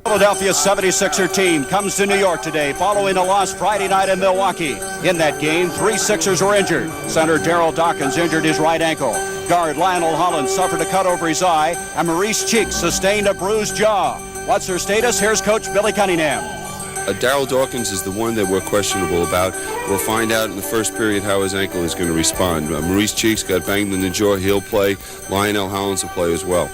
Philadelphia 76er team comes to New York today following a loss Friday night in Milwaukee. In that game, 3 Sixers were injured. Center Daryl Dawkins injured his right ankle. Guard Lionel Hollins suffered a cut over his eye, and Maurice Cheeks sustained a bruised jaw. What's their status? Here's Coach Billy Cunningham. Daryl Dawkins is the one that we're questionable about. We'll find out in the first period how his ankle is going to respond. Maurice Cheeks got banged in the jaw. He'll play. Lionel Hollins will play as well.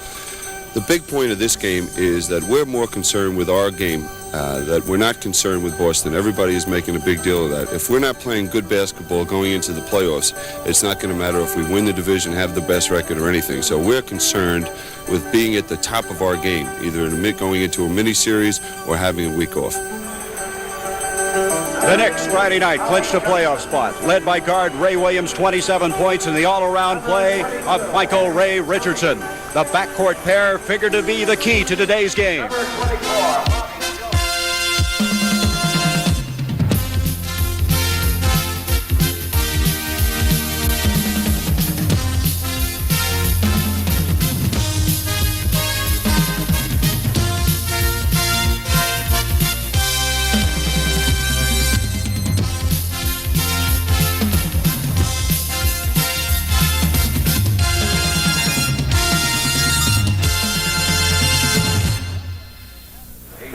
The big point of this game is that we're more concerned with our game, that we're not concerned with Boston. Everybody is making a big deal of that. If we're not playing good basketball going into the playoffs, it's not going to matter if we win the division, have the best record or anything. So we're concerned with being at the top of our game, either going into a mini-series or having a week off. The Knicks Friday night clinched a playoff spot, led by guard Ray Williams, 27 points in the all-around play of Michael Ray Richardson. The backcourt pair figured to be the key to today's game.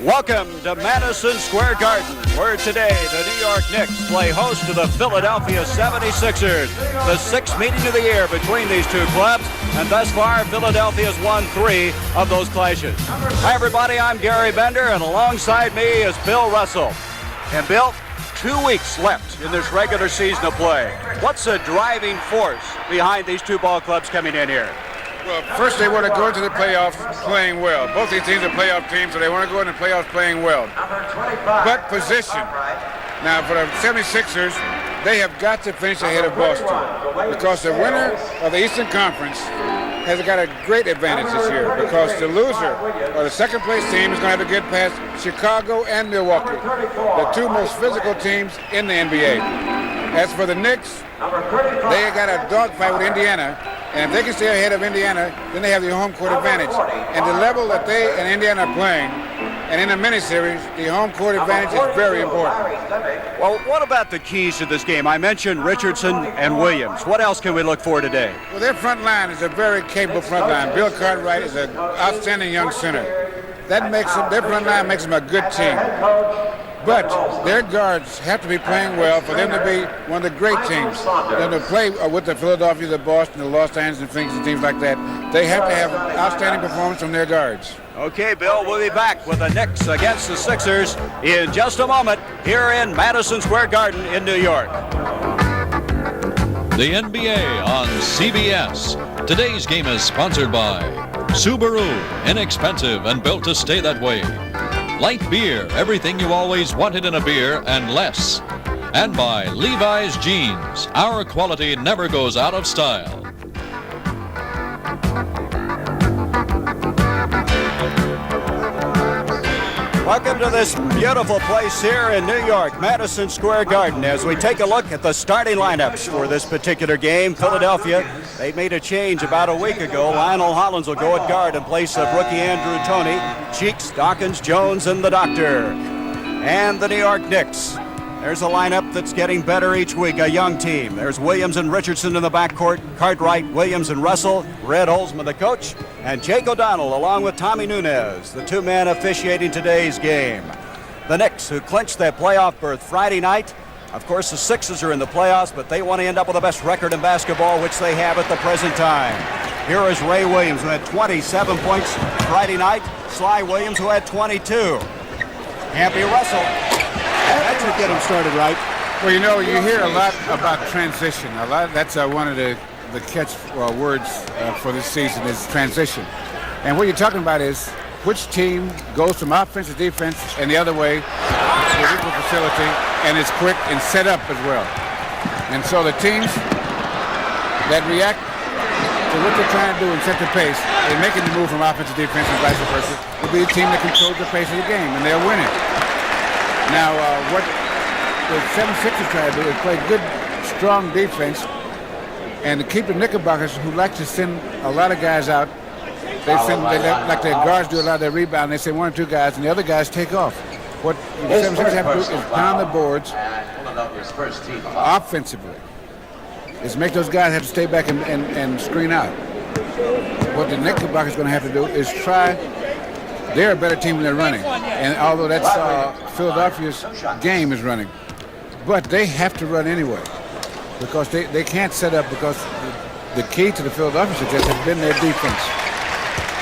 Welcome to Madison Square Garden, where today the New York Knicks play host to the Philadelphia 76ers. The 6th meeting of the year between these two clubs, and thus far Philadelphia's won 3 of those clashes. Hi everybody, I'm Gary Bender, and alongside me is Bill Russell. And Bill, 2 weeks left in this regular season of play. What's the driving force behind these two ball clubs coming in here? Well, first they want to go into the playoffs playing well. Both these teams are playoff teams, so they want to go into the playoffs playing well. But position. Now, for the 76ers, they have got to finish ahead of Boston because the winner of the Eastern Conference has got a great advantage this year because the loser or the second-place team is going to have to get past Chicago and Milwaukee, the 2 most physical teams in the NBA. As for the Knicks, they got a dogfight with Indiana. And if they can stay ahead of Indiana, then they have the home court advantage. And the level that they and Indiana are playing, and in a miniseries, the home court advantage is very important. Well, what about the keys to this game? I mentioned Richardson and Williams. What else can we look for today? Well, their front line is a very capable front line. Bill Cartwright is an outstanding young center. That makes them, their front line makes them a good team. But their guards have to be playing well for them to be one of the great teams. Them to play with the Philadelphia, the Boston, the Los Angeles Phoenix, and teams like that. They have to have outstanding performance from their guards. Okay, Bill, we'll be back with the Knicks against the Sixers in just a moment here in Madison Square Garden in New York. The NBA on CBS. Today's game is sponsored by Subaru, inexpensive and built to stay that way. Light beer, everything you always wanted in a beer and less. And by Levi's Jeans, our quality never goes out of style. Welcome to this beautiful place here in New York, Madison Square Garden, as we take a look at the starting lineups for this particular game. Philadelphia, they made a change about a week ago. Lionel Hollins will go at guard in place of rookie Andrew Toney, Cheeks, Dawkins, Jones, and the Doctor. And the New York Knicks. There's a lineup that's getting better each week, a young team. There's Williams and Richardson in the backcourt, Cartwright, Williams, and Russell, Red Holzman, the coach, and Jake O'Donnell, along with Tommy Nunez, the 2 men officiating today's game. The Knicks, who clinched their playoff berth Friday night. Of course, the Sixers are in the playoffs, but they want to end up with the best record in basketball, which they have at the present time. Here is Ray Williams, who had 27 points Friday night. Sly Williams, who had 22. Happy Russell. That should get him started right. Well, you know, you hear a lot about transition. That's one of the catch words for this season is transition. And what you're talking about is which team goes from offense to defense and the other way with equal facility and is quick and set up as well. And so the teams that react to what they're trying to do and set the pace and making the move from offense to defense and vice versa will be the team that controls the pace of the game, and they'll win it. Now, what the 76ers try to do is play good, strong defense and to keep the Knickerbockers, who like to send a lot of guys out, like their guards do a lot of their rebound. They send one or two guys, and the other guys take off. What the 76ers have to do is pound the boards offensively. Is make those guys have to stay back and screen out. What the Knickerbockers is going to have to do is try. They're a better team when they're running, and although that's Philadelphia's game is running, but they have to run anyway because they can't set up because the key to the Philadelphia success has been their defense.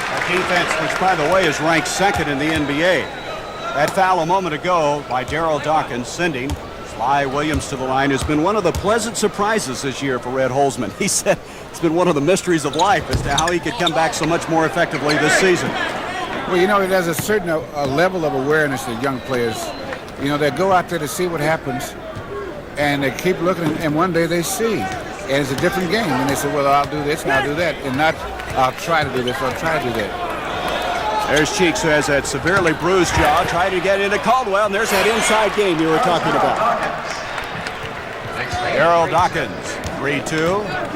A defense, which by the way is ranked second in the NBA. That foul a moment ago by Daryl Dawkins sending Sly Williams to the line has been one of the pleasant surprises this year for Red Holzman. He said it's been one of the mysteries of life as to how he could come back so much more effectively this season. Well, you know, there's a certain level of awareness that young players, you know, they go out there to see what happens, and they keep looking, and one day they see, and it's a different game. And they say, well, I'll do this and I'll do that, and not I'll try to do this or I'll try to do that. There's Cheeks, who has that severely bruised jaw, trying to get into Caldwell, and there's that inside game you were talking about. Daryl Dawkins, 3-2.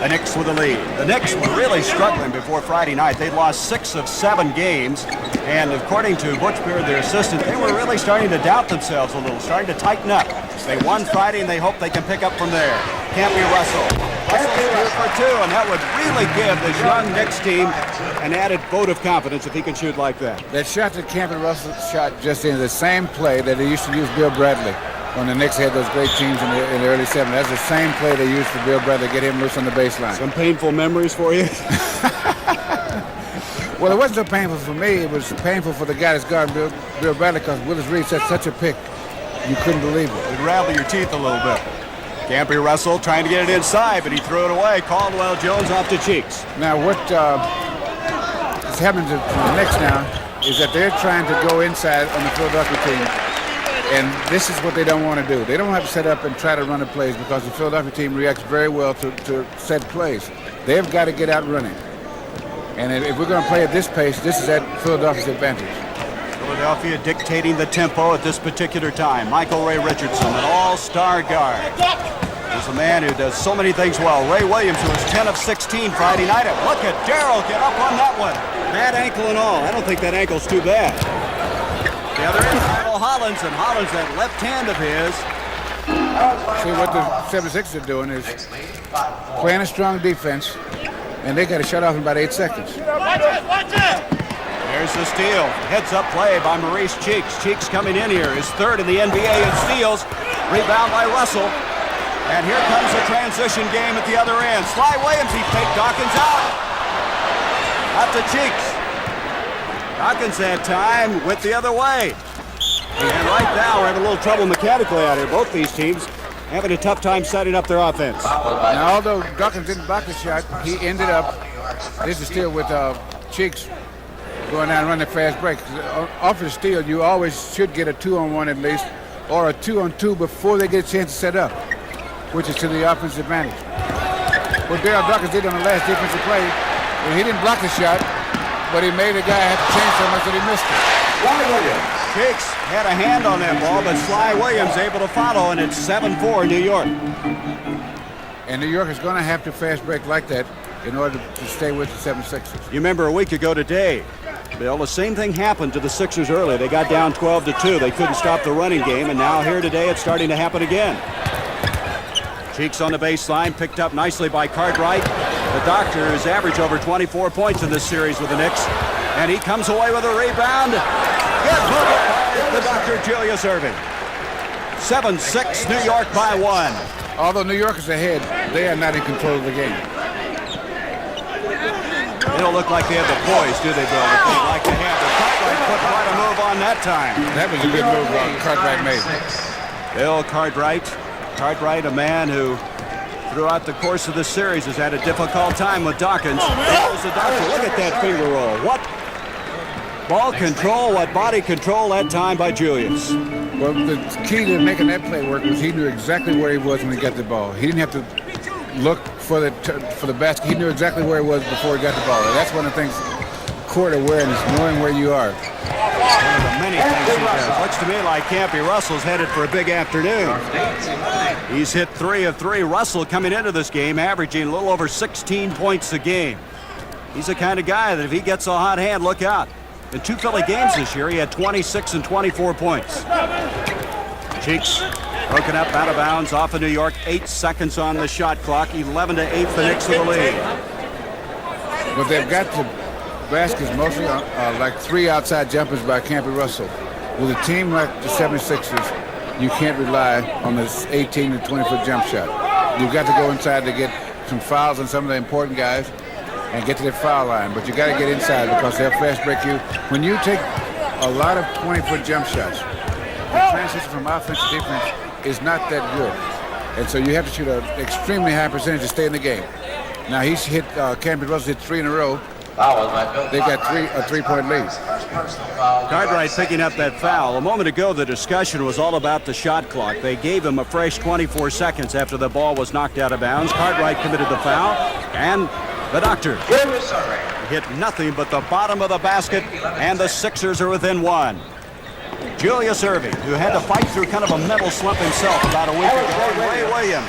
The Knicks with the lead. The Knicks were really struggling before Friday night. They'd lost 6 of 7 games, and according to Butch Beard, their assistant, they were really starting to doubt themselves a little, starting to tighten up. They won Friday, and they hope they can pick up from there. Can't be Russell. Russell's 2 for 2, and that would really give this young Knicks team an added vote of confidence if he can shoot like that. That shot that Campbell Russell shot just in the same play that they used to use Bill Bradley when the Knicks had those great teams in the early 70s. That's the same play they used for Bill Bradley to get him loose on the baseline. Some painful memories for you? Well, it wasn't so painful for me. It was painful for the guy that's guarding Bill Bradley because Willis Reed set such a pick. You couldn't believe it. It'd rattle your teeth a little bit. Campy Russell trying to get it inside, but he threw it away. Caldwell Jones off to Cheeks. Now, what is happening to the Knicks now is that they're trying to go inside on the Philadelphia team, and this is what they don't want to do. They don't have to set up and try to run the plays because the Philadelphia team reacts very well to set plays. They've got to get out running. And if we're going to play at this pace, this is at Philadelphia's advantage. Philadelphia dictating the tempo at this particular time. Michael Ray Richardson, an all-star guard. He's a man who does so many things well. Ray Williams, who was 10 of 16 Friday night. And look at Darryl get up on that one. Bad ankle and all. I don't think that ankle's too bad. The other end, Michael Hollins, and Hollins, that left hand of his. See, what the 76ers are doing is playing a strong defense, and they got to shut off in about 8 seconds. Watch it! There's the steal. Heads-up play by Maurice Cheeks. Cheeks coming in here, his 3rd in the NBA in steals. Rebound by Russell. And here comes a transition game at the other end. Sly Williams, he faked Dawkins out. Out to Cheeks. Dawkins that time went the other way. And right now we're having a little trouble mechanically out here. Both these teams having a tough time setting up their offense. Now, although Dawkins didn't block the shot, he ended up, this is still with Cheeks going down and running a fast break. Off the steal, you always should get a 2-on-1 at least, or a 2-on-2 before they get a chance to set up, which is to the offensive advantage. What Daryl Dawkins did on the last defensive play, well, he didn't block the shot, but he made the guy have to change so much that he missed it. Cheeks had a hand on that ball, but Sly Williams able to follow, and it's 7-4 New York. And New York is going to have to fast break like that in order to stay with the 76ers. You remember a week ago today, Bill, the same thing happened to the Sixers early. They got down 12-2. They couldn't stop the running game, and now here today it's starting to happen again. Cheeks on the baseline, picked up nicely by Cartwright. The Doctor has averaged over 24 points in this series with the Knicks, and he comes away with a rebound. Good bucket by the Doctor, Julius Erving. 7-6, New York by 1. Although New York is ahead, they are not in control of the game. They don't look like they have the poise, do they, Bill? They look like they have. But Cartwright put quite a move on that time. That was a good move Cartwright made. Bill Cartwright. Cartwright, a man who, throughout the course of the series, has had a difficult time with Dawkins. There's the Doctor. Look at that finger roll. What ball control, what body control that time by Julius. Well, the key to making that play work was he knew exactly where he was when he got the ball. He didn't have to look for the basket. He knew exactly where he was before he got the ball. And that's one of the things, court awareness, knowing where you are. One of the many things he does. Looks to me like Campy Russell's headed for a big afternoon. He's hit 3 of 3. Russell coming into this game averaging a little over 16 points a game. He's the kind of guy that if he gets a hot hand, look out. In 2 Philly games this year, he had 26 and 24 points. Cheeks broken up out of bounds off of New York. 8 seconds on the shot clock. 11-8 the Knicks with the lead. But they've got the baskets mostly like 3 outside jumpers by Campy Russell. With a team like the 76ers, you can't rely on this 18 to 20-foot jump shot. You've got to go inside to get some fouls on some of the important guys and get to the foul line. But you got to get inside because they'll fast break you. When you take a lot of 20-foot jump shots, the transition from offense to defense is not that good. And so you have to shoot an extremely high percentage to stay in the game. Now he's hit, Campy Russell hit 3 in a row. They've got a 3-point lead. Cartwright picking up that foul. A moment ago, the discussion was all about the shot clock. They gave him a fresh 24 seconds after the ball was knocked out of bounds. Cartwright committed the foul, and the doctor hit nothing but the bottom of the basket, and the Sixers are within 1. Julius Erving, who had to fight through kind of a mental slump himself about a week ago. Ray Williams.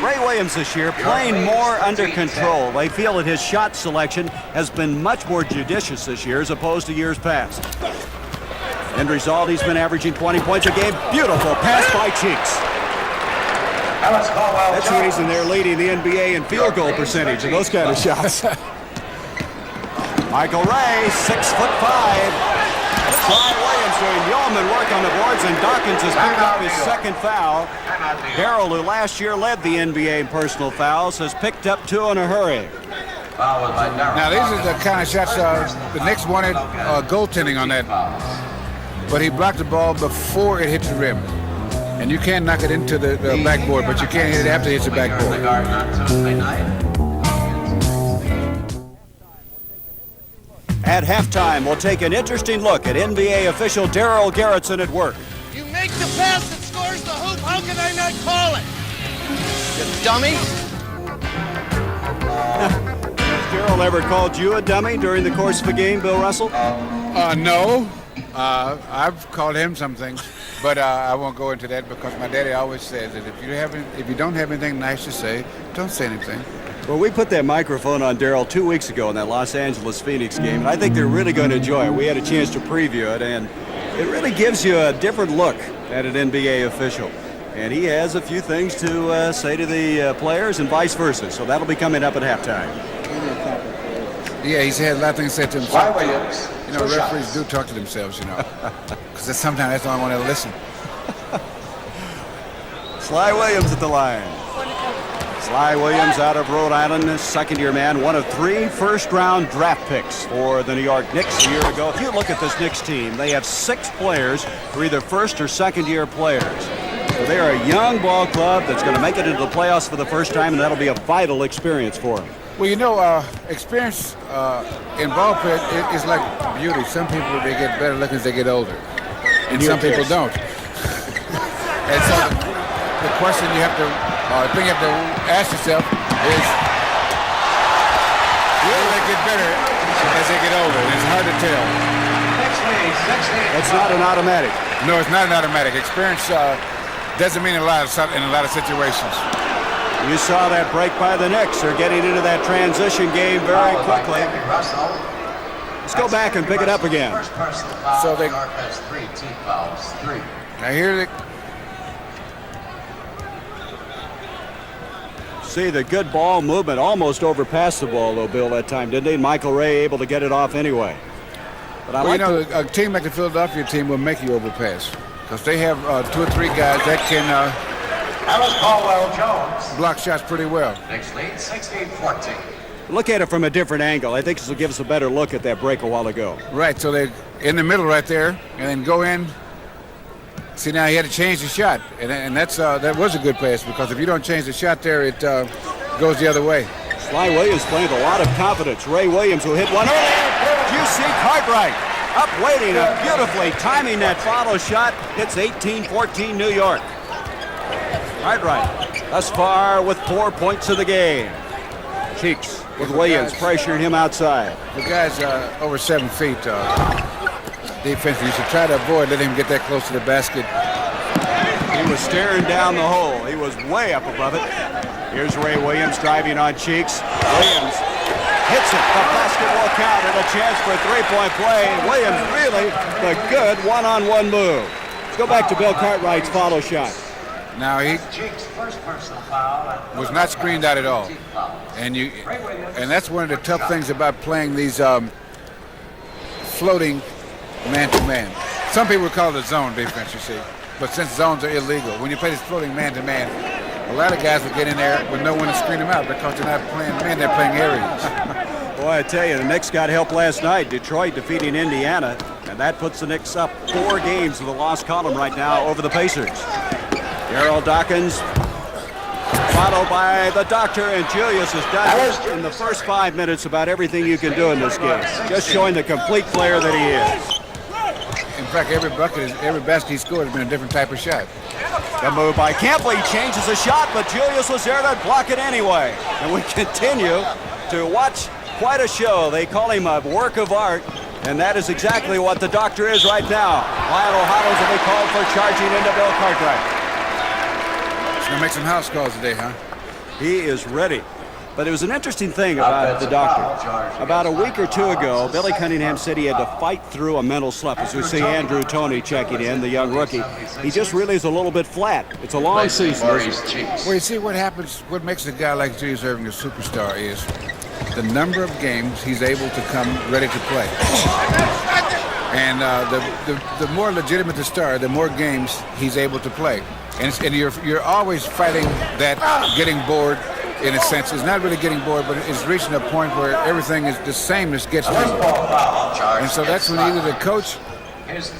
Ray Williams this year playing more under control. They feel that his shot selection has been much more judicious this year as opposed to years past. End result, he's been averaging 20 points a game. Beautiful pass by Cheeks. That's the reason they're leading the NBA in field goal percentage of those kind of shots. Michael Ray, 6'5". Sly Williams doing yeoman work on the boards, and Dawkins has picked up his second foul. Darrell, who last year led the NBA in personal fouls, has picked up 2 in a hurry. Now, these are the kind of shots the Knicks wanted goaltending on that. But he blocked the ball before it hit the rim. And you can't knock it into the backboard, but you can't hit it after it hits the backboard. At halftime, we'll take an interesting look at NBA official Darrell Garretson at work. You make the pass that scores the hoop. How can I not call it? You dummy. Has Darrell ever called you a dummy during the course of a game, Bill Russell? No. I've called him some things, but I won't go into that because my daddy always says that if you don't have anything nice to say, don't say anything. Well, we put that microphone on Darrell 2 weeks ago in that Los Angeles-Phoenix game, and I think they're really going to enjoy it. We had a chance to preview it, and it really gives you a different look at an NBA official. And he has a few things to say to the players and vice versa, so that'll be coming up at halftime. Yeah, he's had a lot of things said to himself. You know, referees do talk to themselves, you know, because sometimes that's all I want to listen. Sly Williams at the line. Sly Williams out of Rhode Island, second-year man, one of 3 first-round draft picks for the New York Knicks a year ago. If you look at this Knicks team, they have 6 players who are either first- or second-year players. So they are a young ball club that's going to make it into the playoffs for the first time, and that'll be a vital experience for them. Well, you know, experience in ball play is like beauty. Some people, they get better looking as they get older, and some people don't. And so the question you have to, the thing you have to ask yourself is, will they get better as they get older? And it's hard to tell. That's not an automatic. No, it's not an automatic. Experience doesn't mean a lot in a lot of situations. You saw that break by the Knicks. They're getting into that transition game very quickly. Let's go back and pick it up again. So they. Now here they. See the good ball movement, almost overpassed the ball though, Bill, that time, didn't he? Michael Ray able to get it off anyway. But Well, you know, a team like the Philadelphia team will make you overpass because they have 2 or 3 guys that can block shots pretty well. Next lead, 16-14. Look at it from a different angle. I think this will give us a better look at that break a while ago. Right, so they're in the middle right there, and then go in. See, now he had to change the shot, and that's that was a good pass because if you don't change the shot there, it goes the other way. Sly Williams playing with a lot of confidence. Ray Williams who hit one earlier. You see Cartwright up waiting up beautifully, timing that follow shot. It's 18-14 New York. Cartwright thus far with 4 points of the game. Cheeks with Williams pressuring him outside. The guy's over 7 feet defensively. You should try to avoid letting him get that close to the basket. He was staring down the hole. He was way up above it. Here's Ray Williams driving on Cheeks. Williams hits it. The basket will count and a chance for a three-point play. Williams really the good one-on-one move. Let's go back to Bill Cartwright's follow shot. Now he was not screened out at all, and that's one of the tough things about playing these floating man-to-man. Some people call it a zone defense, you see, but since zones are illegal, when you play this floating man-to-man, a lot of guys will get in there with no one to screen them out because they're not playing man, they're playing areas. Boy, I tell you, the Knicks got help last night. Detroit defeating Indiana, and that puts the Knicks up 4 games in the loss column right now over the Pacers. Daryl Dawkins, followed by the doctor, and Julius has done in the first 5 minutes about everything you can do in this game. Just showing the complete player that he is. In fact, every basket he scored has been a different type of shot. The move by Campbell, he changes the shot, but Julius was there to block it anyway. And we continue to watch quite a show. They call him a work of art, and that is exactly what the doctor is right now. Lionel Hollins will be called for charging into Bill Cartwright. He's going to make some house calls today, huh? He is ready. But it was an interesting thing about the doctor. About a week or two ago, Billy Cunningham said he had to fight through a mental slump. As we see Andrew Toney checking in, the young rookie. He just really is a little bit flat. It's a long season. Well, you see what happens, what makes a guy like Julius Erving a superstar is the number of games he's able to come ready to play. And the more legitimate the star, the more games he's able to play. And you're always fighting that getting bored. In a sense, it's not really getting bored, but it's reaching a point where everything is the same as gets to you. And so that's when either the coach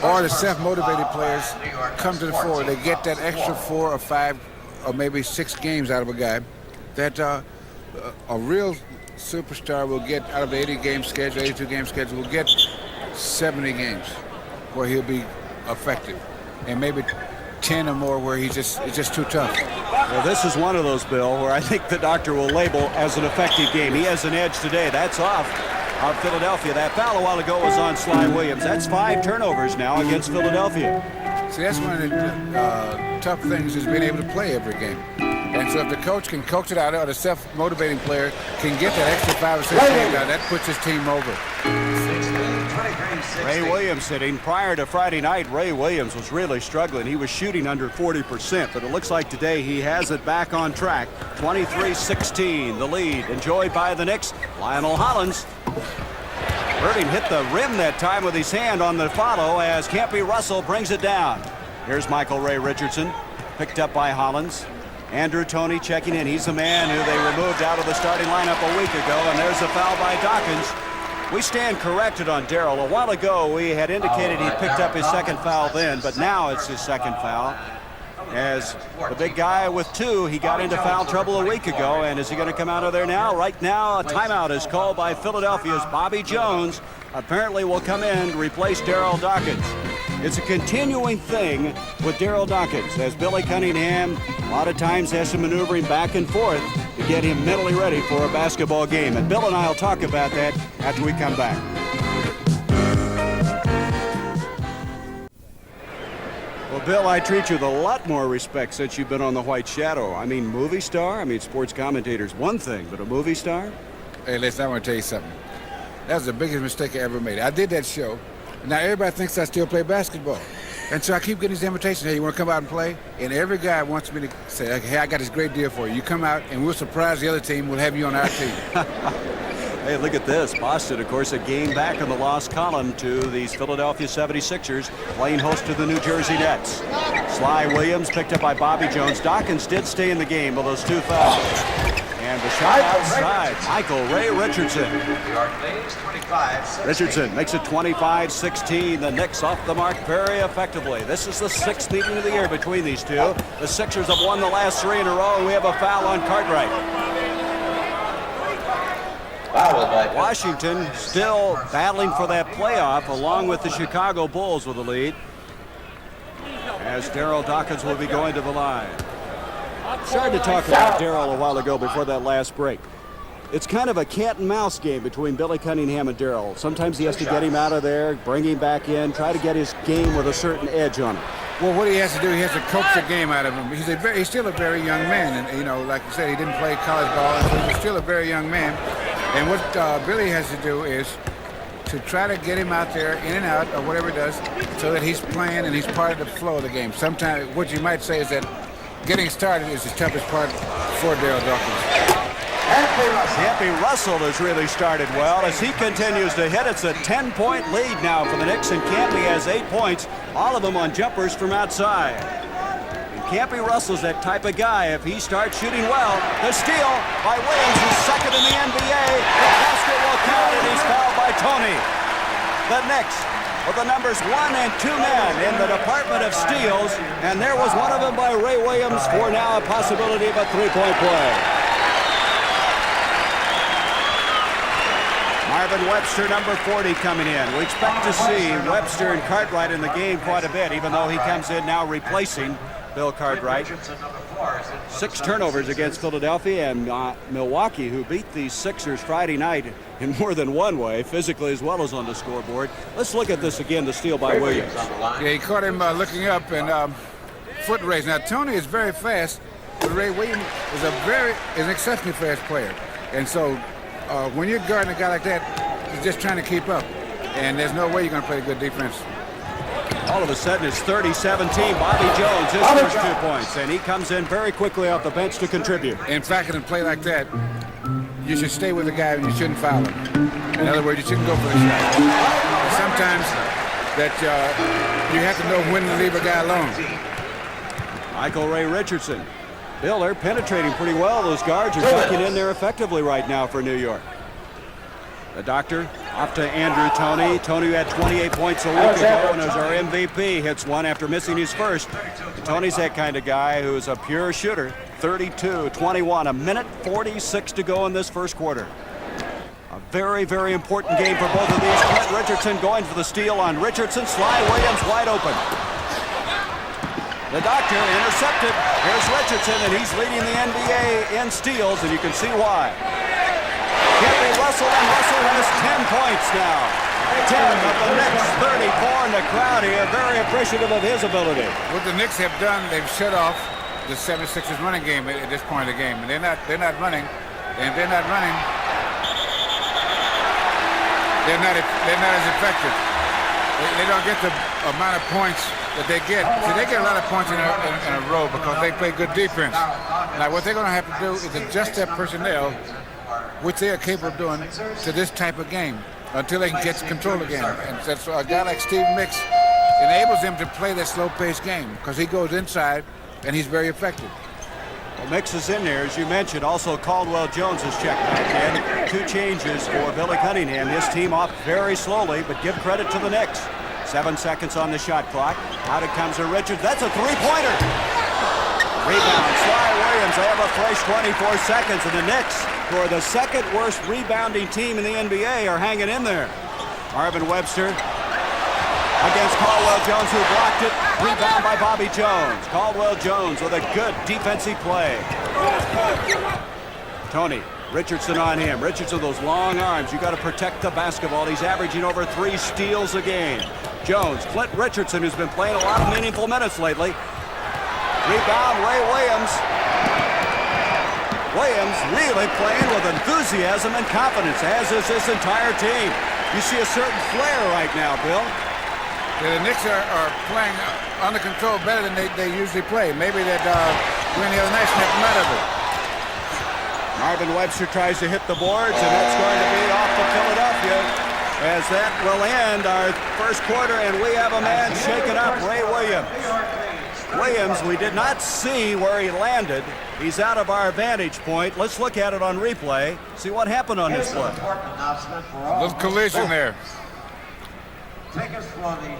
or the self-motivated players come to the fore. They get that extra 4 or 5 or maybe 6 games out of a guy that a real superstar will get out of the 80-game schedule, 82-game schedule, will get 70 games where he'll be effective, and maybe 10 or more where it's just too tough. Well, this is one of those, Bill, where I think the doctor will label as an effective game. He has an edge today. That's off of Philadelphia. That foul a while ago was on Sly Williams. That's 5 turnovers now against Philadelphia. See, that's one of the tough things is being able to play every game. And so if the coach can coach it out, or the self-motivating player can get that extra 5 or 6 games out, that puts his team over. Ray Williams hitting. Prior to Friday night, Ray Williams was really struggling. He was shooting under 40%, but it looks like today he has it back on track. 23-16, the lead enjoyed by the Knicks. Lionel Hollins. Irving hit the rim that time with his hand on the follow as Campy Russell brings it down. Here's Michael Ray Richardson, picked up by Hollins. Andrew Toney checking in. He's the man who they removed out of the starting lineup a week ago, and there's a foul by Dawkins. We stand corrected on Daryl. A while ago, we had indicated he picked up his second foul then, but now it's his second foul. As the big guy with 2, he got into foul trouble a week ago, and is he going to come out of there now? Right now, a timeout is called by Philadelphia's Bobby Jones. Apparently will come in to replace Daryl Dawkins. It's a continuing thing with Daryl Dawkins, as Billy Cunningham a lot of times has some maneuvering back and forth to get him mentally ready for a basketball game. And Bill and I will talk about that after we come back. Well, Bill, I treat you with a lot more respect since you've been on the White Shadow. I mean, movie star? I mean, sports commentator's one thing, but a movie star? Hey, listen, I want to tell you something. That was the biggest mistake I ever made. I did that show. Now everybody thinks I still play basketball. And so I keep getting these invitations. Hey, you want to come out and play? And every guy wants me to say, hey, I got this great deal for you. You come out and we'll surprise the other team. We'll have you on our team. Hey, look at this. Boston, of course, a game back in the loss column to these Philadelphia 76ers, playing host to the New Jersey Nets. Sly Williams picked up by Bobby Jones. Dawkins did stay in the game with those 2 fouls. And the shot outside, Michael Ray Richardson. Richardson makes it 25-16. The Knicks off the mark very effectively. This is the 6th meeting of the year between these two. The Sixers have won the last 3 in a row, and we have a foul on Cartwright. Washington still battling for that playoff, along with the Chicago Bulls with the lead, as Daryl Dawkins will be going to the line. Started to talk about Daryl a while ago before that last break. It's kind of a cat and mouse game between Billy Cunningham and Daryl. Sometimes he has to get him out of there, bring him back in, try to get his game with a certain edge on it. Well, what he has to do, he has to coax the game out of him. He's still a very young man, and like you said, he didn't play college ball, so he's still a very young man. And what Billy has to do is to try to get him out there, in and out, or whatever he does, so that he's playing and he's part of the flow of the game. Sometimes what you might say is that getting started is the toughest part for Dale Dawkins. Campy Russell has really started well as he continues to hit. It's a 10-point lead now for the Knicks, and Campy has 8 points, all of them on jumpers from outside. And Campy Russell's that type of guy. If he starts shooting well, the steal by Williams is second in the NBA. The basket will count, and he's fouled by Tony. The Knicks with the numbers 1 and 2 men in the department of steals, and there was one of them by Ray Williams for now a possibility of a three-point play. Marvin Webster, number 40, coming in. We expect to see Webster and Cartwright in the game quite a bit, even though he comes in now replacing Bill Cartwright. 6 turnovers against Philadelphia, and Milwaukee, who beat the Sixers Friday night in more than one way, physically as well as on the scoreboard. Let's look at this again, the steal by Williams. Yeah, he caught him looking up and foot race. Now, Tony is very fast, but Ray Williams is an exceptionally fast player. And so when you're guarding a guy like that, he's just trying to keep up. And there's no way you're going to play good defense. All of a sudden, it's 30-17. Bobby Jones, his first 2 points. And he comes in very quickly off the bench to contribute. In fact, in a play like that, you should stay with the guy and you shouldn't foul him. In other words, you shouldn't go for the shot. Sometimes that you have to know when to leave a guy alone. Michael Ray Richardson. Bill, they're penetrating pretty well. Those guards are tucking in there effectively right now for New York. The doctor off to Andrew Toney. Toney had 28 points a week ago and is our MVP. Hits one after missing his first. Tony's that kind of guy who's a pure shooter. 32-21, a minute 46 to go in this first quarter. A very, very important game for both of these. Clint Richardson going for the steal on Richardson. Sly Williams wide open. The doctor intercepted. Here's Richardson, and he's leading the NBA in steals, and you can see why. Campy Russell, and Russell has 10 points now. 10 of the Knicks, 34 in the crowd here. Very appreciative of his ability. What the Knicks have done, they've shut off the 76ers running game at this point of the game. And they're not running. And if they're not running, they're not as effective. They don't get the amount of points that they get. See, they get a lot of points in a row because they play good defense. Now, what they're going to have to do is adjust their personnel, which they are capable of doing, to this type of game until they can get control again. And so a guy like Steve Mix enables them to play that slow-paced game because he goes inside and he's very effective. Well, Mix is in there, as you mentioned. Also, Caldwell Jones has checked back in. 2 changes for Billy Cunningham. His team off very slowly, but give credit to the Knicks. 7 seconds on the shot clock. Out it comes to Richards. That's a three-pointer. Rebound, Sly Williams. They have a fresh 24 seconds, and the Knicks, who are the second worst rebounding team in the NBA, are hanging in there. Marvin Webster against Caldwell Jones, who blocked it. Rebound by Bobby Jones. Caldwell Jones with a good defensive play. Tony, Richardson on him. Richardson, those long arms. You got to protect the basketball. He's averaging over 3 steals a game. Jones, Clint Richardson, who's been playing a lot of meaningful minutes lately. Rebound, Ray Williams. Williams really playing with enthusiasm and confidence, as is this entire team. You see a certain flair right now, Bill. Yeah, the Knicks are playing under control better than they usually play. Maybe that win the other night snapped them out of it. Marvin Webster tries to hit the boards, and that's going to be off to Philadelphia, as that will end our first quarter, and we have a man shaken up, Ray Williams. Williams, we did not see where he landed. He's out of our vantage point. Let's look at it on replay, see what happened on this play. A little collision there. He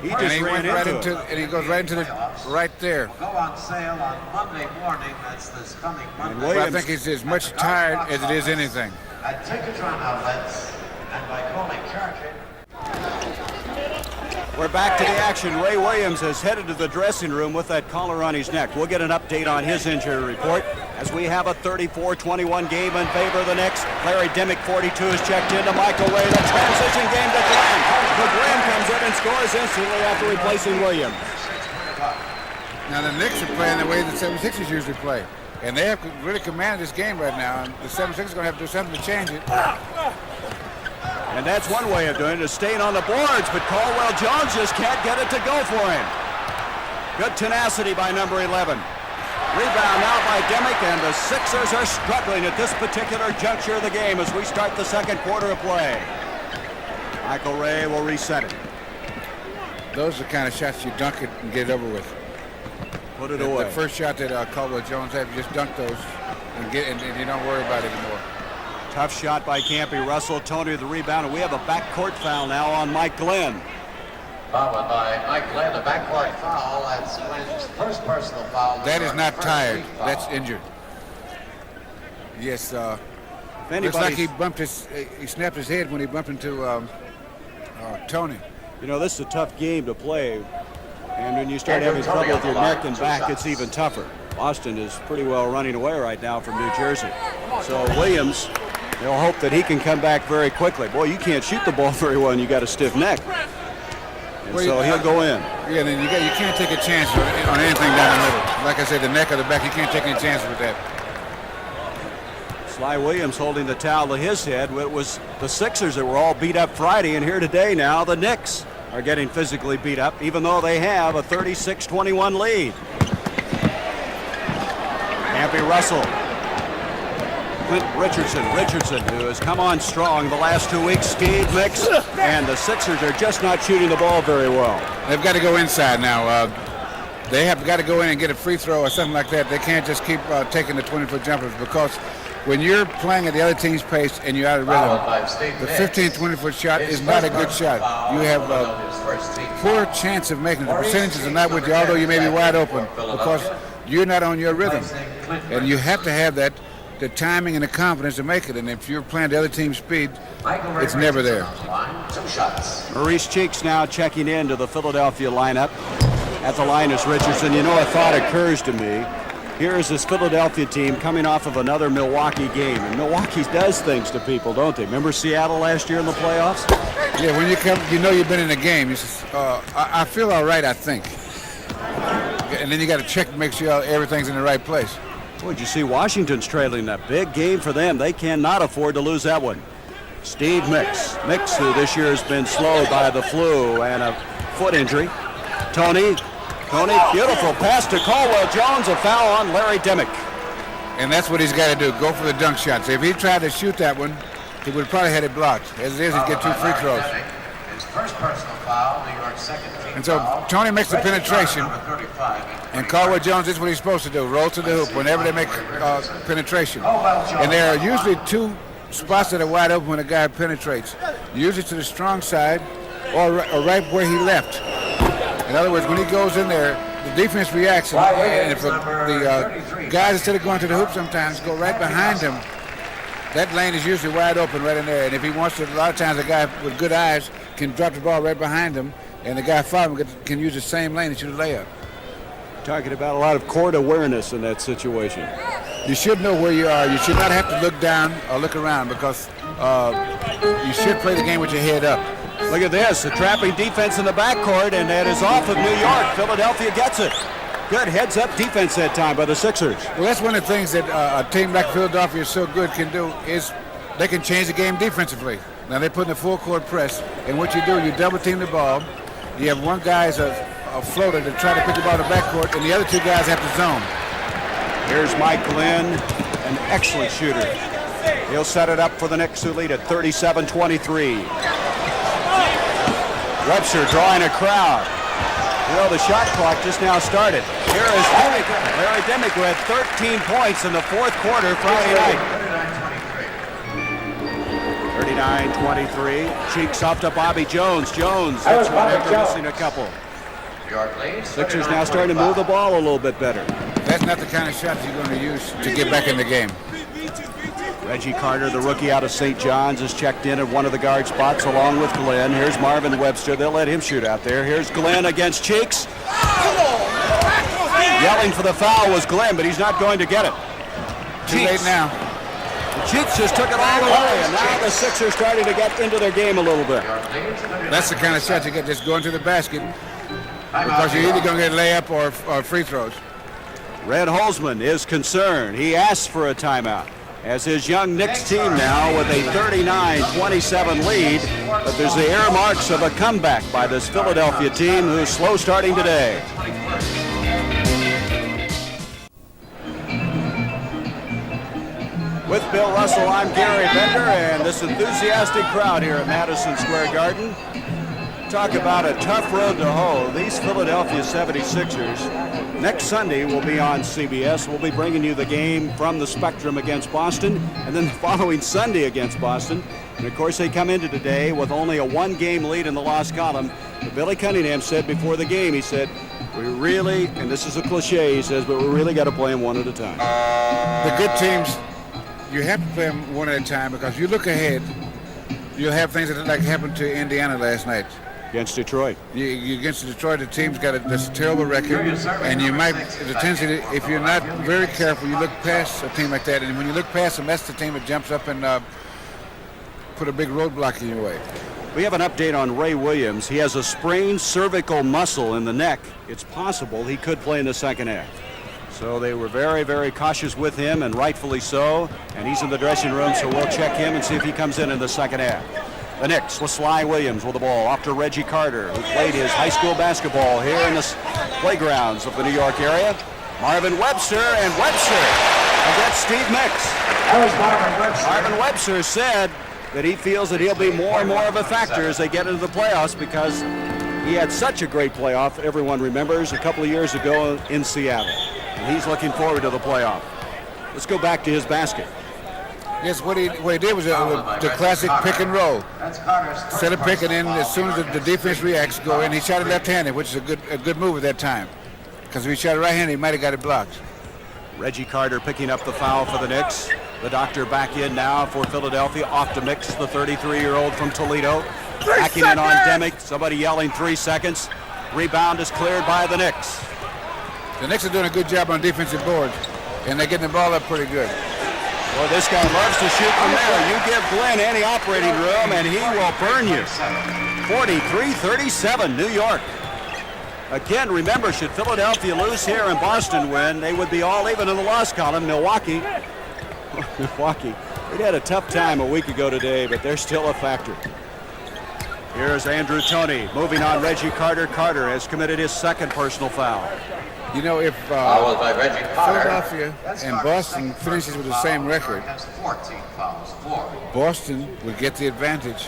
just ran into it. And he goes right into the right there. Go on sale on Monday morning. That's this coming Monday. Well, I think he's as much tired as it is anything. At Ticketron outlets and by calling Charger. We're back to the action. Ray Williams has headed to the dressing room with that collar on his neck. We'll get an update on his injury report as we have a 34-21 game in favor of the Knicks. Larry Dimmick, 42, is checked into Michael Ray. The transition game to Graham. The Graham comes in and scores instantly after replacing Williams. Now the Knicks are playing the way the 76ers usually play. And they have really commanded this game right now. And the 76ers are going to have to do something to change it. And that's one way of doing it, is staying on the boards, but Caldwell Jones just can't get it to go for him. Good tenacity by number 11. Rebound now by Demick, and the Sixers are struggling at this particular juncture of the game as we start the second quarter of play. Michael Ray will reset it. Those are the kind of shots you dunk it and get it over with. Put it away. The first shot that Caldwell Jones had, you just dunk those and you don't worry about it anymore. Tough shot by Campy Russell. Tony with the rebound, and we have a backcourt foul now on Mike Glenn. Foul by Mike Glenn, a backcourt foul. That's Glenn's first personal foul. That is not tired. That's injured. Yes. Looks like he snapped his head when he bumped into Tony. You know, this is a tough game to play, and when you start having trouble with your neck and back, it's even tougher. Boston is pretty well running away right now from New Jersey. So Williams, they'll hope that he can come back very quickly. Boy, you can't shoot the ball very well when you got a stiff neck. And so he'll go in. Yeah, then you can't take a chance on anything down the middle. Like I said, the neck or the back, you can't take any chances with that. Sly Williams holding the towel to his head. It was the Sixers that were all beat up Friday, and here today now the Knicks are getting physically beat up, even though they have a 36-21 lead. Campy Russell. Clint Richardson, who has come on strong the last 2 weeks. Steve Mix, and the Sixers are just not shooting the ball very well. They've got to go inside now. They have got to go in and get a free throw or something like that. They can't just keep taking the 20-foot jumpers, because when you're playing at the other team's pace and you're out of rhythm, the 15, 20-foot shot is not a good shot. You have a poor chance of making it. The percentages are not with you, although you may be wide open, because you're not on your rhythm. And you have to have the timing and the confidence to make it. And if you're playing the other team's speed, it's never there. Maurice Cheeks now checking into the Philadelphia lineup. At the line is Richardson. You know, a thought occurs to me. Here is this Philadelphia team coming off of another Milwaukee game. And Milwaukee does things to people, don't they? Remember Seattle last year in the playoffs? Yeah, when you come, you know you've been in a game. You say, I feel all right, I think. And then you got to check to make sure everything's in the right place. Boy, did you see Washington's trailing that big game for them? They cannot afford to lose that one. Steve Mix, who this year has been slowed by the flu and a foot injury. Tony, beautiful pass to Caldwell Jones, a foul on Larry Demick. And that's what he's got to do, go for the dunk shots. If he tried to shoot that one, he would probably had it blocked. As it is, he'd get 2 free throws. His first personal foul, New York's second team And so foul. Tony makes the penetration, and Caldwell Jones is what he's supposed to do, roll to the hoop whenever they make penetration. And there are usually 2 spots that are wide open when a guy penetrates, usually to the strong side or right where he left. In other words, when he goes in there, the defense reacts, and if the guys, instead of going to the hoop sometimes, go right behind him, that lane is usually wide open right in there. And if he wants to, a lot of times a guy with good eyes can drop the ball right behind him, and the guy following him can use the same lane and shoot a layup. Talking about a lot of court awareness in that situation. You should know where you are. You should not have to look down or look around, because you should play the game with your head up. Look at this, a trapping defense in the backcourt, and that is off of New York. Philadelphia gets it. Good heads-up defense that time by the Sixers. Well, that's one of the things that a team like Philadelphia is so good can do, is they can change the game defensively. Now they put in a full-court press, and what you do, you double-team the ball. You have one guy as a floater to try to pick the ball in the backcourt, and the other 2 guys have to zone. Here's Mike Glenn, an excellent shooter. He'll set it up for the Knicks, who lead at 37-23. Webster drawing a crowd. You know, the shot clock just now started. Here is Larry Demick, who had 13 points in the 4th quarter Friday night. 39-23. Cheeks off to Bobby Jones. That's one after missing a couple. Sixers now starting to move the ball a little bit better. That's not the kind of shots you're going to use to get back in the game. Reggie Carter, the rookie out of St. John's, is checked in at one of the guard spots along with Glenn. Here's Marvin Webster. They'll let him shoot out there. Here's Glenn against Cheeks. Yelling for the foul was Glenn, but he's not going to get it. Too late now. Cheeks just took it all the way, and now the Sixers starting to get into their game a little bit. That's the kind of shot you get, just going to the basket, because you're either going to get a layup or free throws. Red Holzman is concerned. He asks for a timeout as his young Knicks team now with a 39-27 lead. But there's the earmarks of a comeback by this Philadelphia team who's slow starting today. With Bill Russell, I'm Gary Bender, and this enthusiastic crowd here at Madison Square Garden. Talk about a tough road to hoe. These Philadelphia 76ers next Sunday will be on CBS. We'll be bringing you the game from the Spectrum against Boston, and then the following Sunday against Boston. And of course, they come into today with only a one-game lead in the loss column. But Billy Cunningham said before the game, he said, we really, and this is a cliche, he says, but we really got to play them one at a time. The good teams, you have to play them one at a time, because you look ahead, you'll have things that like happened to Indiana last night. Against Detroit. You against Detroit, the team's got this terrible record, and you might, the tendency, if you're not very careful, you look past a team like that, and when you look past them, that's the team that jumps up and put a big roadblock in your way. We have an update on Ray Williams. He has a sprained cervical muscle in the neck. It's possible he could play in the second half. So they were very, very cautious with him, and rightfully so, and he's in the dressing room, so we'll check him and see if he comes in the second half. The Knicks with Sly Williams with the ball off to Reggie Carter, who played his high school basketball here in the playgrounds of the New York area. Marvin Webster, and Webster against Steve Mix. Marvin Webster said that he feels that he'll be more and more of a factor as they get into the playoffs, because he had such a great playoff, everyone remembers, a couple of years ago in Seattle. And he's looking forward to the playoff. Let's go back to his basket. Yes, what he did was the classic pick and roll. Set a pick, and then as soon as the defense reacts, go in. He shot it left-handed, which is a good move at that time. Because if he shot it right-handed, he might have got it blocked. Reggie Carter picking up the foul for the Knicks. The doctor back in now for Philadelphia. Off to Mix, the 33-year-old from Toledo. Backing in on Demick. Somebody yelling 3 seconds. Rebound is cleared by the Knicks. The Knicks are doing a good job on defensive boards, and they're getting the ball up pretty good. Well, this guy loves to shoot from there. You give Glenn any operating room, and he will burn you. 43-37, New York. Again, remember, should Philadelphia lose here and Boston win, they would be all even in the loss column. Milwaukee, they had a tough time a week ago today, but they're still a factor. Here's Andrew Toney moving on Reggie Carter. Carter has committed his second personal foul. You know, if Philadelphia and Boston finishes with the same record, Boston would get the advantage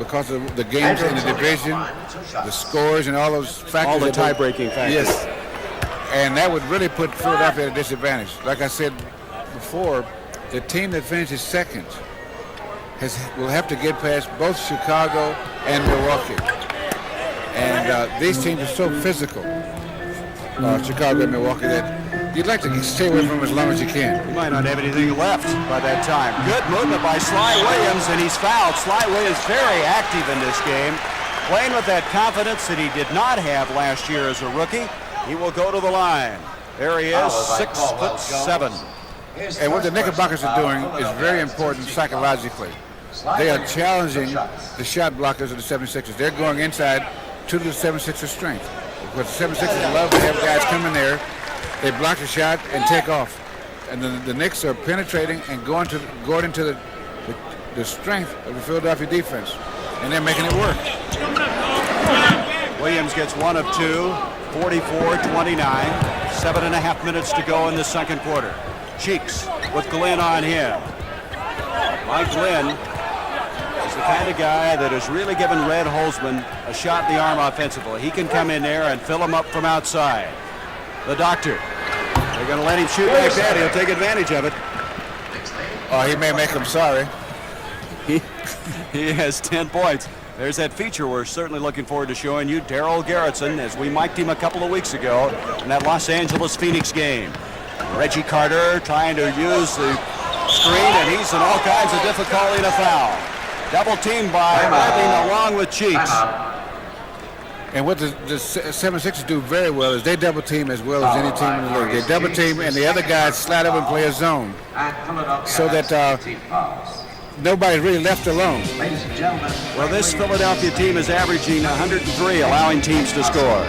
because of the games in the division, the scores, and all those factors. All the tie-breaking factors. Yes. And that would really put Philadelphia at a disadvantage. Like I said before, the team that finishes second will have to get past both Chicago and Milwaukee. And these teams are so physical. Chicago and Milwaukee, that you'd like to stay away from them as long as you can. He might not have anything left by that time. Good movement by Sly Williams, and he's fouled. Sly Williams very active in this game, playing with that confidence that he did not have last year as a rookie. He will go to the line. There he is, 6'7". And what the Knickerbockers are doing is very important psychologically. They are challenging the shot blockers of the 76ers. They're going inside to the 76ers' strength. Because the 76ers love to have guys come in there, they block the shot and take off. And the Knicks are penetrating and going into the strength of the Philadelphia defense. And they're making it work. Williams gets 1 of 2, 44-29. 7.5 minutes to go in the second quarter. Cheeks with Glenn on him. Mike Glenn is the kind of guy that has really given Red Holzman a shot in the arm offensively. He can come in there and fill him up from outside. The doctor, they're going to let him shoot like that. He'll take advantage of it. Oh, he may make him sorry. He has 10 points. There's that feature we're certainly looking forward to showing you, Darryl Garretson, as we mic'd him a couple of weeks ago in that Los Angeles-Phoenix game. Reggie Carter trying to use the screen, and he's in all kinds of difficulty in a foul. Double teamed by Irving along with Cheeks. And what the 76ers do very well is they double team as well as any team in the league. They double team, and the other guys slide over and play a zone so that nobody's really left alone. Well, this Philadelphia team is averaging 103, allowing teams to score.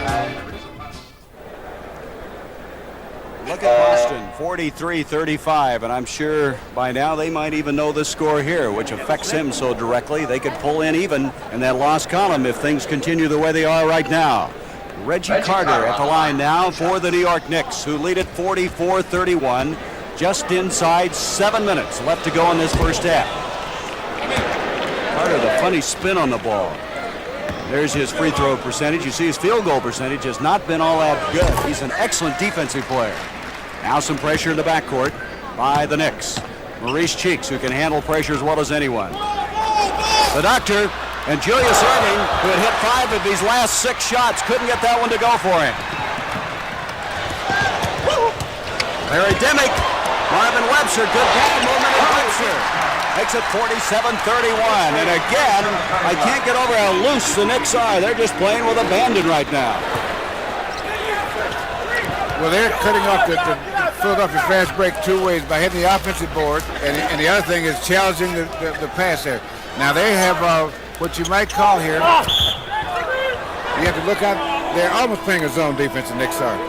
Look at Boston, 43-35, and I'm sure by now they might even know the score here, which affects him so directly. They could pull in even in that loss column if things continue the way they are right now. Reggie Carter at the line now for the New York Knicks, who lead it 44-31, just inside 7 minutes left to go in this first half. Carter, the funny spin on the ball. There's his free throw percentage. You see his field goal percentage has not been all that good. He's an excellent defensive player. Now some pressure in the backcourt by the Knicks. Maurice Cheeks, who can handle pressure as well as anyone. The doctor and Julius Erving, who had hit 5 of his last 6 shots, couldn't get that one to go for him. Larry Demick, Marvin Webster, good ball movement in Webster. Makes it 47-31, and again, I can't get over how loose the Knicks are. They're just playing with abandon right now. Well, they're cutting off the Philadelphia fast break 2 ways by hitting the offensive board, and the other thing is challenging the pass there. Now they have what you might call here, you have to look out, they're almost playing a zone defense, the Knicks are.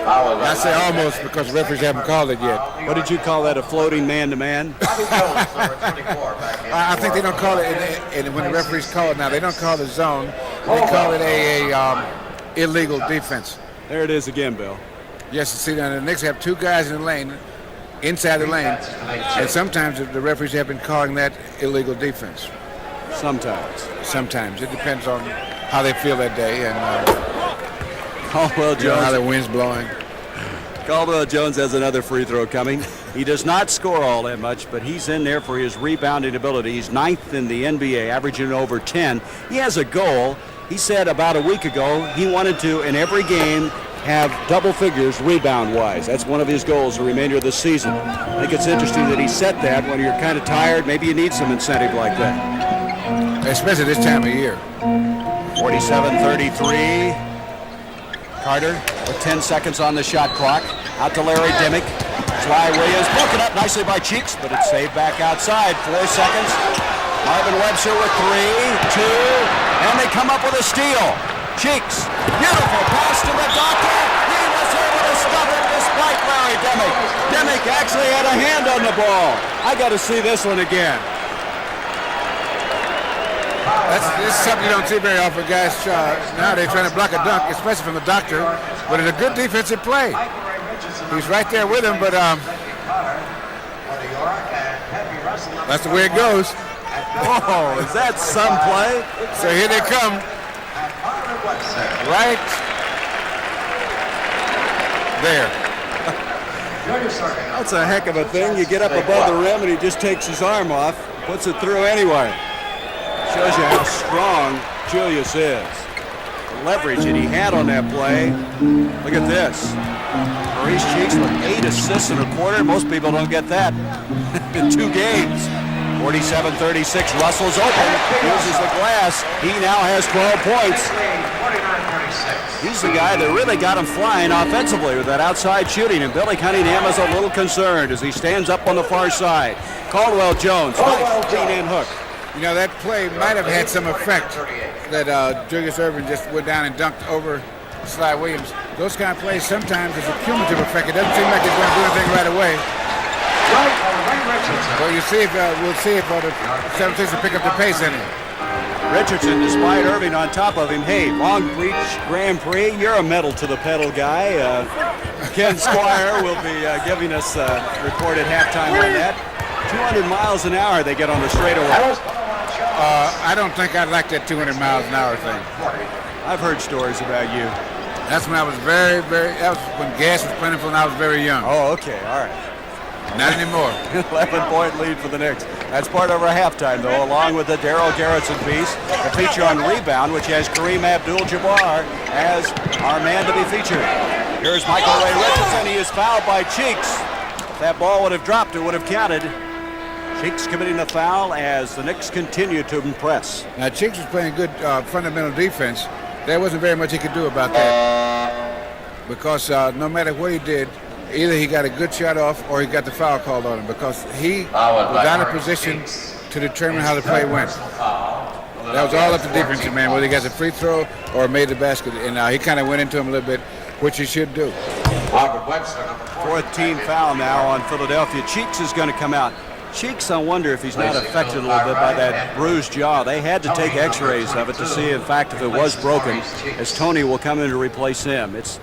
I say almost because referees haven't called it yet. What did you call that, a floating man-to-man? I think they don't call it, and when the referees call it now, they don't call it zone. They call it a illegal defense. There it is again, Bill. Yes, you see, now the Knicks have 2 guys in the lane, inside the lane, and sometimes the referees have been calling that illegal defense. Sometimes. Sometimes. It depends on how they feel that day and Caldwell Jones. How the wind's blowing. Caldwell Jones has another free throw coming. He does not score all that much, but he's in there for his rebounding ability. He's 9th in the NBA, averaging over 10. He has a goal. He said about a week ago he wanted to, in every game, have double figures rebound-wise. That's one of his goals the remainder of the season. I think it's interesting that he set that when you're kind of tired. Maybe you need some incentive like that. Especially this time of year. 47-33. Carter with 10 seconds on the shot clock. Out to Larry Demick. Sly Williams broken up nicely by Cheeks, but it's saved back outside. 4 seconds. Marvin Webster with 3, 2, and they come up with a steal. Cheeks, beautiful pass to the doctor. He was able to stop it despite Larry Demick. Demick actually had a hand on the ball. I got to see this one again. This is something you don't see very often, guys. Now they're trying to block a dunk, especially from the doctor, but it's a good defensive play. He's right there with him, but that's the way it goes. Oh, is that some play? So here they come. Right there. That's a heck of a thing. You get up above the rim and he just takes his arm off, puts it through anyway. Shows you how strong Julius is. The leverage that he had on that play. Look at this. Maurice Cheeks with 8 assists in a quarter. Most people don't get that in 2 games. 47-36. Russell's open. Uses the glass. He now has 12 points. He's the guy that really got him flying offensively with that outside shooting. And Billy Cunningham is a little concerned as he stands up on the far side. Caldwell Jones. Nice lean-in hook. You know, that play might have had some effect that Julius Erving just went down and dunked over Sly Williams. Those kind of plays sometimes is a cumulative effect. It doesn't seem like it's going to do anything right away. Well, we'll see if the 76ers will pick up the pace in it. Richardson, despite Erving on top of him. Hey, Long Beach Grand Prix, you're a medal to the pedal guy. Ken Squire will be giving us recorded halftime on that. 200 miles an hour they get on the straightaway. I don't think I'd like that 200 miles an hour thing. I've heard stories about you. That's when I was that was when gas was plentiful and I was very young. Oh, okay, all right. Not anymore. 11-point lead for the Knicks. That's part of our halftime, though, along with the Darrell Garrison piece, the feature on rebound, which has Kareem Abdul-Jabbar as our man to be featured. Here's Michael Ray Richardson. He is fouled by Cheeks. If that ball would have dropped, it would have counted. Cheeks committing the foul as the Knicks continue to impress. Now, Cheeks was playing good fundamental defense. There wasn't very much he could do about that because no matter what he did, either he got a good shot off or he got the foul called on him because he was out of position to determine how the play went. That was all up to the defensive man, whether he got a free throw or made the basket. And he kind of went into him a little bit, which he should do. Robert Webster, number 4. Fourth team foul now on Philadelphia. Cheeks is going to come out. Cheeks, I wonder if he's not affected a little bit by that bruised jaw. They had to take x-rays of it to see, in fact, if it was broken, as Tony will come in to replace him. It's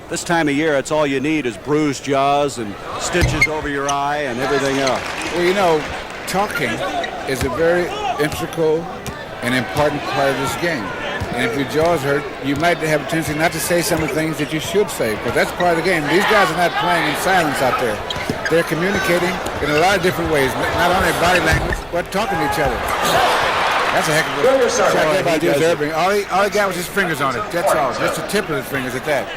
this time of year, it's all you need is bruised jaws and stitches over your eye and everything else. Well, you know, talking is a very integral and important part of this game. And if your jaw's hurt, you might have a tendency not to say some of the things that you should say, because that's part of the game. These guys are not playing in silence out there. They're communicating in a lot of different ways, not only body language, but talking to each other. That's a heck of a shot there by Julius Erving. All he got was his fingers on it. That's all. Just the tip of his fingers at that.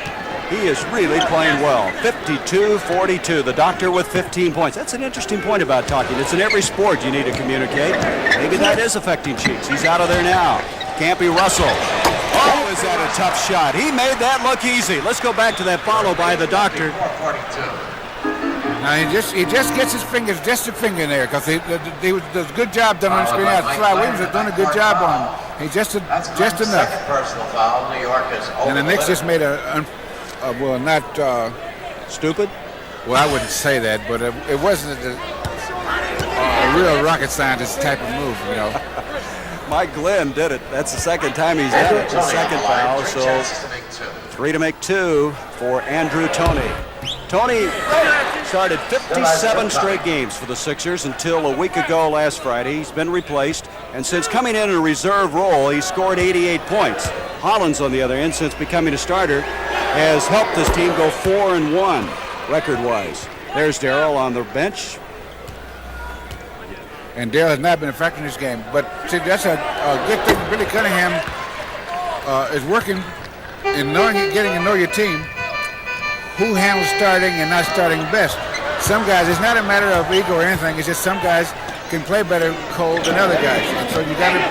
He is really playing well. 52-42. The doctor with 15 points. That's an interesting point about talking. It's in every sport you need to communicate. Maybe that is affecting Cheeks. He's out of there now. Campy Russell. Oh, is that a tough shot? He made that look easy. Let's go back to that follow by the doctor. Now he just gets his fingers, just a finger in there, because there's a good job done on the screen out. Sly Williams has done a good job on him. He just enough. Personal foul. New York is over. And the Knicks just made not stupid. Well, I wouldn't say that, but it wasn't a real rocket scientist type of move, you know. Mike Glenn did it. That's the second time he's done it. The second foul, so 3 to make 2 for Andrew Toney. Toney started 57 straight games for the Sixers until a week ago last Friday. He's been replaced, and since coming in a reserve role, he scored 88 points. Hollins, on the other end, since becoming a starter, has helped this team go 4-1 record-wise. There's Darrell on the bench. And Darrell has not been a factor in this game. But see, that's a good thing. Billy Cunningham is working in getting to know your team, who handles starting and not starting best. Some guys, it's not a matter of ego or anything. It's just some guys can play better cold than other guys. And so you gotta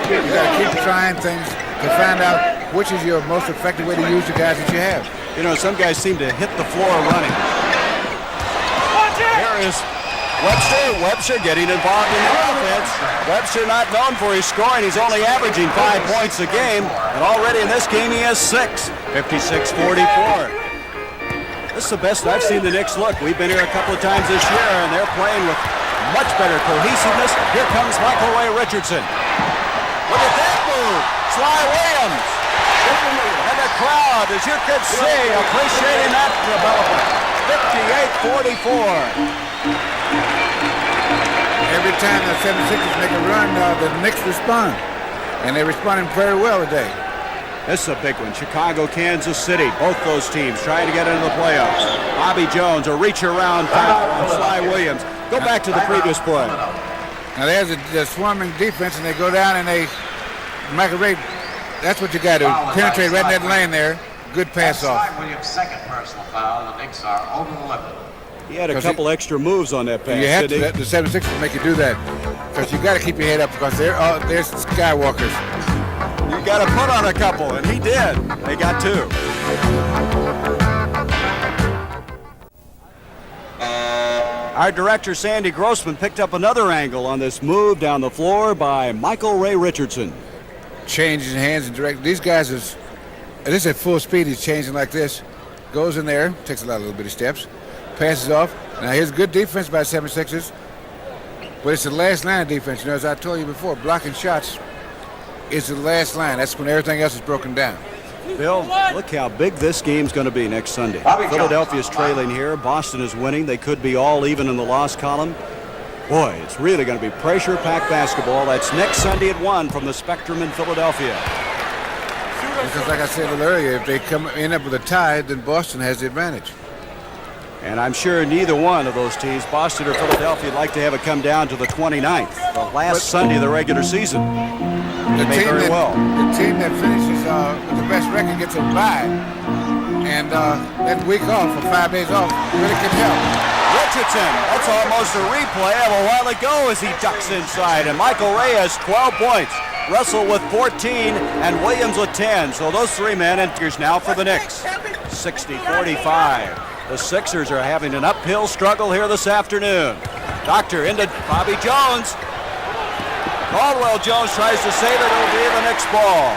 keep trying things to find out which is your most effective way to use the guys that you have. You know, some guys seem to hit the floor running. Here is Webster getting involved in the offense. Webster not known for his scoring. He's only averaging 5 points a game, and already in this game he has 6. 56-44. This is the best I've seen the Knicks look. We've been here a couple of times this year, and they're playing with much better cohesiveness. Here comes Michael Ray Richardson. Look at that move. Sly Williams. And the crowd, as you can see, appreciating that development. 58-44. Every time the 76ers make a run, the Knicks respond. And they're responding very well today. This is a big one. Chicago, Kansas City. Both those teams trying to get into the playoffs. Bobby Jones, a reach around foul on Sly Williams. Go back to the previous play. Now there's a swarming defense, and they go down and Michael Ray, that's what you got to do. Penetrate right in that lane there. Good pass off. Sly Williams' second personal foul. The Knicks are over the limit. He had a couple extra moves on that pass. You have to. The 76ers make you do that, because you got to keep your head up, because they're skywalkers. You got to put on a couple, and he did. They got 2. Our director, Sandy Grossman, picked up another angle on this move down the floor by Michael Ray Richardson. Changes hands and direct. These guys this is at full speed. He's changing like this. Goes in there, takes a lot of little bitty steps, passes off. Now here's good defense by 76ers, but it's the last line of defense. You know, as I told you before, blocking shots is the last line. That's when everything else is broken down. Bill, look how big this game's going to be next Sunday. Philadelphia's trailing here. Boston is winning. They could be all even in the loss column. Boy, it's really going to be pressure-packed basketball. That's next Sunday at 1 from the Spectrum in Philadelphia. Because like I said a little earlier, if they end up with a tie, then Boston has the advantage. And I'm sure neither one of those teams, Boston or Philadelphia, would like to have it come down to the 29th, the last Sunday of the regular season. The team that finishes with the best record gets a bye, and that week off, or 5 days off, really can help. Richardson, that's almost a replay of a while ago as he ducks inside, and Michael Ray has 12 points. Russell with 14 and Williams with 10. So those 3 men enters now for the Knicks. 60-45. The Sixers are having an uphill struggle here this afternoon. Doctor into Bobby Jones. Caldwell Jones tries to save it. It'll be the Knicks ball.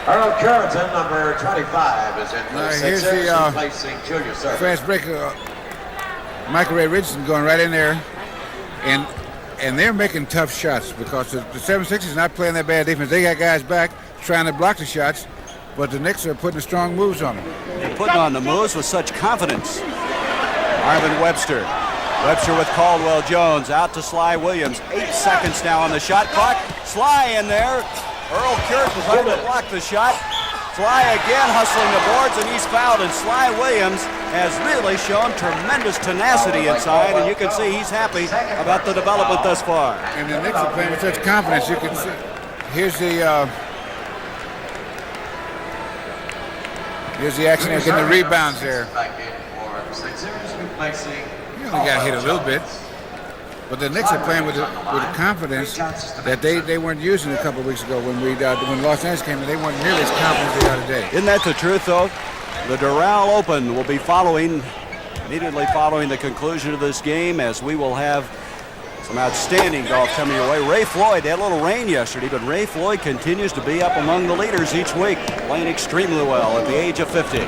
Earl Currington, number 25, is in for the Here's Sixers, the replacing Julius Erving. fast break. Michael Ray Richardson going right in there, and they're making tough shots because the 76ers not playing that bad defense. They got guys back trying to block the shots, but the Knicks are putting strong moves on them. They're putting on the moves with such confidence. Marvin Webster. Webster with Caldwell Jones out to Sly Williams. 8 seconds now on the shot clock. Sly in there. Earl Currington trying to block the shot. Sly again hustling the boards, and he's fouled. And Sly Williams has really shown tremendous tenacity inside, and you can see he's happy about the development thus far. And the Knicks are playing with such confidence. You can see. Here's the action. They're getting the rebounds there. He only got hit a little bit, but the Knicks are playing with the confidence that they weren't using a couple of weeks ago when Los Angeles came in. They weren't nearly as confident as they are today. Isn't that the truth, though? The Doral Open will be immediately following the conclusion of this game, as we will have some outstanding golf coming your way. Ray Floyd had a little rain yesterday, but Ray Floyd continues to be up among the leaders each week, playing extremely well at the age of 50.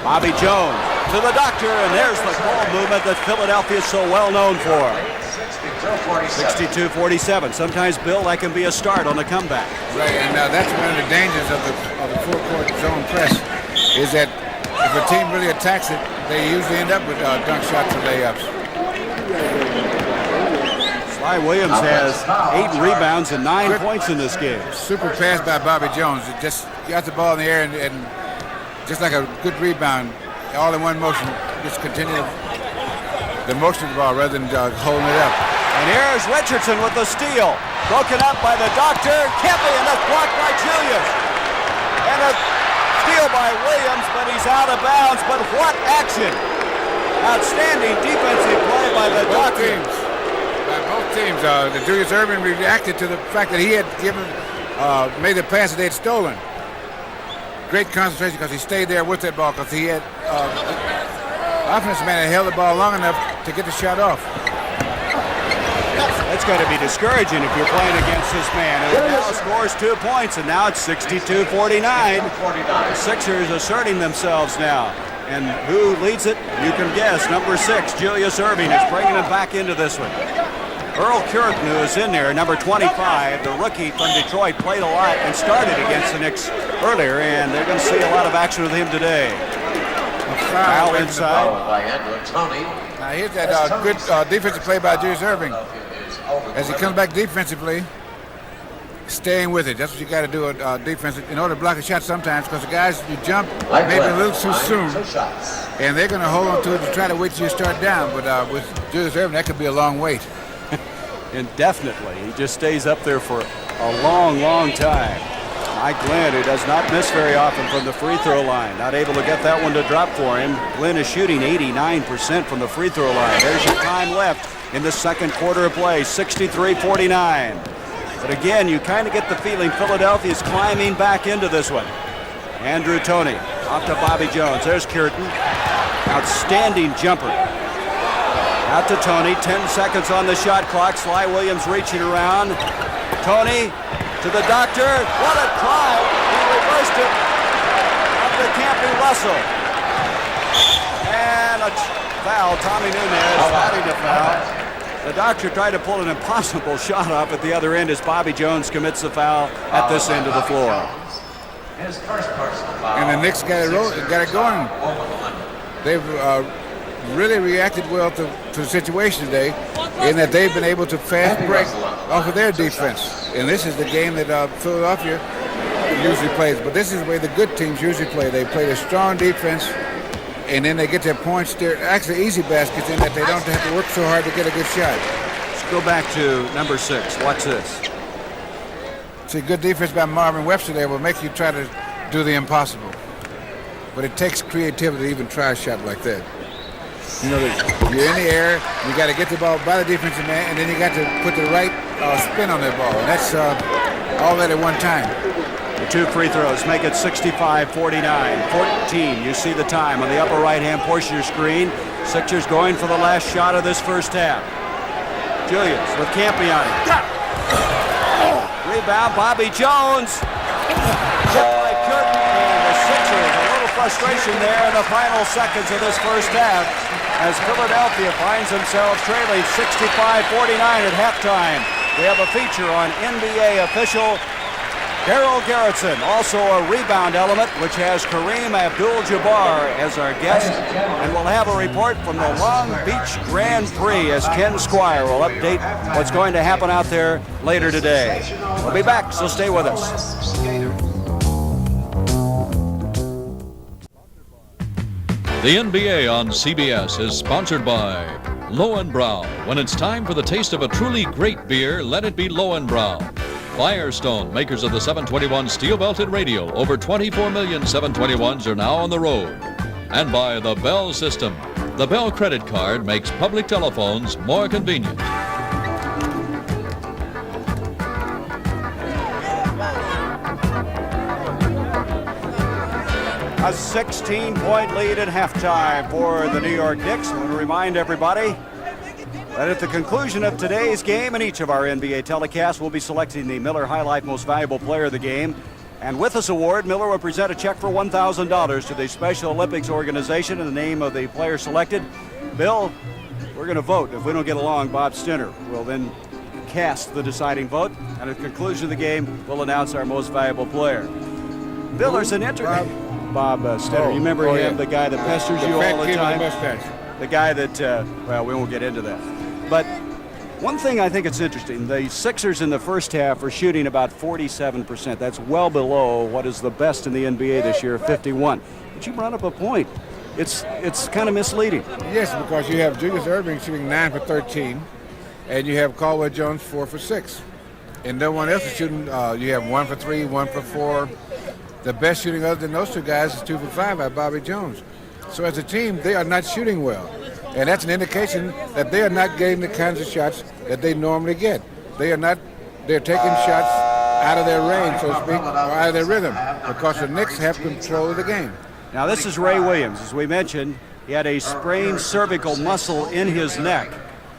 Bobby Jones to the doctor, and there's the ball movement that Philadelphia is so well known for. 62-47. Sometimes, Bill, that can be a start on a comeback. Right, and that's one of the dangers of the full-court zone press, is that if a team really attacks it, they usually end up with dunk shots or layups. Sly Williams has 8 rebounds and 9 points in this game. Super pass by Bobby Jones. It just got the ball in the air and just like a good rebound, all in one motion, just continue the motion of the ball rather than holding it up. And here's Richardson with the steal. Broken up by the doctor. Kempe, and that's blocked by Julius. And a steal by Williams, but he's out of bounds. But what action! Outstanding defensive play by the doctor. By both teams. The Julius Erving reacted to the fact that he had made the pass that they had stolen. Great concentration because he stayed there with that ball because he had offensive man that held the ball long enough to get the shot off. That's going to be discouraging if you're playing against this man, who now scores 2 points, and now it's 62-49. The Sixers asserting themselves now. And who leads it? You can guess. Number 6, Julius Erving, is bringing him back into this one. Earl Currington, who is in there, number 25, the rookie from Detroit, played a lot and started against the Knicks earlier, and they're going to see a lot of action with him today. Foul inside. Now here's that good defensive play by Julius Erving. As he comes back defensively, staying with it. That's what you got to do defense in order to block a shot sometimes, because the guys, you jump maybe a little too soon, and they're going to hold on to it to try to wait till you start down. But with Julius Erving, that could be a long wait. Indefinitely. He just stays up there for a long, long time. Mike Glenn, who does not miss very often from the free throw line, not able to get that one to drop for him. Glenn is shooting 89% from the free throw line. There's your time left in the second quarter of play, 63-49. But again, you kind of get the feeling Philadelphia is climbing back into this one. Andrew Toney off to Bobby Jones. There's Currington. Outstanding jumper. Out to Toney, 10 seconds on the shot clock. Sly Williams reaching around. Toney to the doctor. What a try. He reversed it. Up to Campy Russell. And a foul. Tommy Nunez fighting a foul. The doctor tried to pull an impossible shot off at the other end as Bobby Jones commits the foul at this end of the floor. And the Knicks got it going. They've really reacted well to the situation today, in that they've been able to fast break off of their defense. And this is the game that Philadelphia usually plays. But this is the way the good teams usually play. They play a strong defense, and then they get their points. They're actually easy baskets in that they don't have to work so hard to get a good shot. Let's go back to number 6. Watch this. See, good defense by Marvin Webster there will make you try to do the impossible. But it takes creativity to even try a shot like that. You know, you're in the air, you got to get the ball by the defensive man, and then you got to put the right spin on that ball. And that's all that at one time. The 2 free throws make it 65-49. 14, you see the time on the upper right-hand portion of your screen. Sixers going for the last shot of this first half. Julius with Campy on it. Rebound, Bobby Jones. By Currington. frustration there in the final seconds of this first half as Philadelphia finds themselves trailing 65-49 at halftime. We have a feature on NBA official Daryl Garrettson, also a rebound element, which has Kareem Abdul-Jabbar as our guest. And we'll have a report from the Long Beach Grand Prix as Ken Squire will update what's going to happen out there later today. We'll be back, so stay with us. The NBA on CBS is sponsored by Lowenbrau. When it's time for the taste of a truly great beer, let it be Lowenbrau. Firestone, makers of the 721 steel-belted radio. Over 24 million 721s are now on the road. And by the Bell System. The Bell credit card makes public telephones more convenient. A 16-point lead at halftime for the New York Knicks. I want to remind everybody that at the conclusion of today's game and each of our NBA telecasts, we'll be selecting the Miller High Life Most Valuable Player of the Game. And with this award, Miller will present a check for $1,000 to the Special Olympics organization in the name of the player selected. Bill, we're going to vote. If we don't get along, Bob Stinner will then cast the deciding vote. And at the conclusion of the game, we'll announce our most valuable player. Bill, there's an interesting... Bob Stinner, you remember him, the guy that pesters you all the time? The guy that, well, we won't get into that. But one thing I think it's interesting, the Sixers in the first half are shooting about 47%. That's well below what is the best in the NBA this year, 51. But you brought up a point. It's kind of misleading. Yes, because you have Julius Erving shooting 9 for 13, and you have Caldwell Jones 4 for 6. And no one else is shooting, you have 1 for 3, 1 for 4. The best shooting other than those two guys is 2 for 5 by Bobby Jones. So as a team, they are not shooting well. And that's an indication that they are not getting the kinds of shots that they normally get. They're taking shots out of their range, so to speak, or out of their rhythm, because the Knicks have control of the game. Now this is Ray Williams. As we mentioned, he had a sprained cervical muscle in his neck.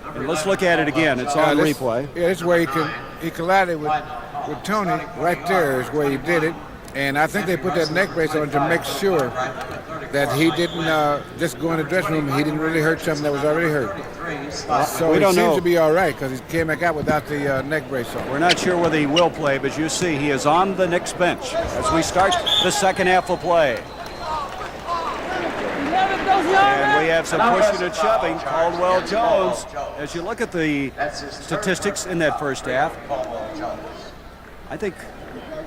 And let's look at it again. It's on replay. Yeah, this is where he collided with Tony. Right there is where he did it. And I think they put that neck brace on to make sure that he didn't just go in the dressing room. He didn't really hurt something that was already hurt. So he seems to be all right because he came back out without the neck brace on. We're not sure whether he will play, but you see he is on the Knicks bench as we start the second half of play. And we have some pushing and shoving. Caldwell Jones, as you look at the statistics in that first half, I think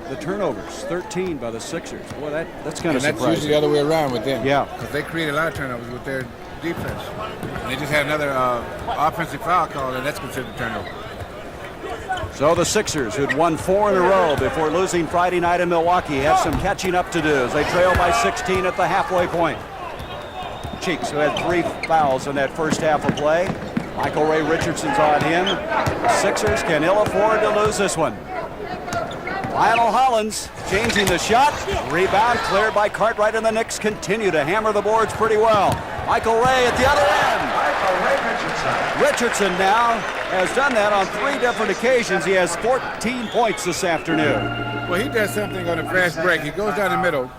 the turnovers, 13 by the Sixers. Boy, that's kind of surprising. That's usually the other way around with them. Yeah. Because they create a lot of turnovers with their defense. And they just had another offensive foul call, and that's considered a turnover. So the Sixers, who'd won 4 in a row before losing Friday night in Milwaukee, have some catching up to do as they trail by 16 at the halfway point. Cheeks, who had 3 fouls in that first half of play. Michael Ray Richardson's on him. The Sixers can ill afford to lose this one. Lionel Hollins changing the shot. Rebound cleared by Cartwright, and the Knicks continue to hammer the boards pretty well. Michael Ray at the other end. Richardson now has done that on 3 different occasions. He has 14 points this afternoon. Well, he does something on a fast break. He goes down the middle.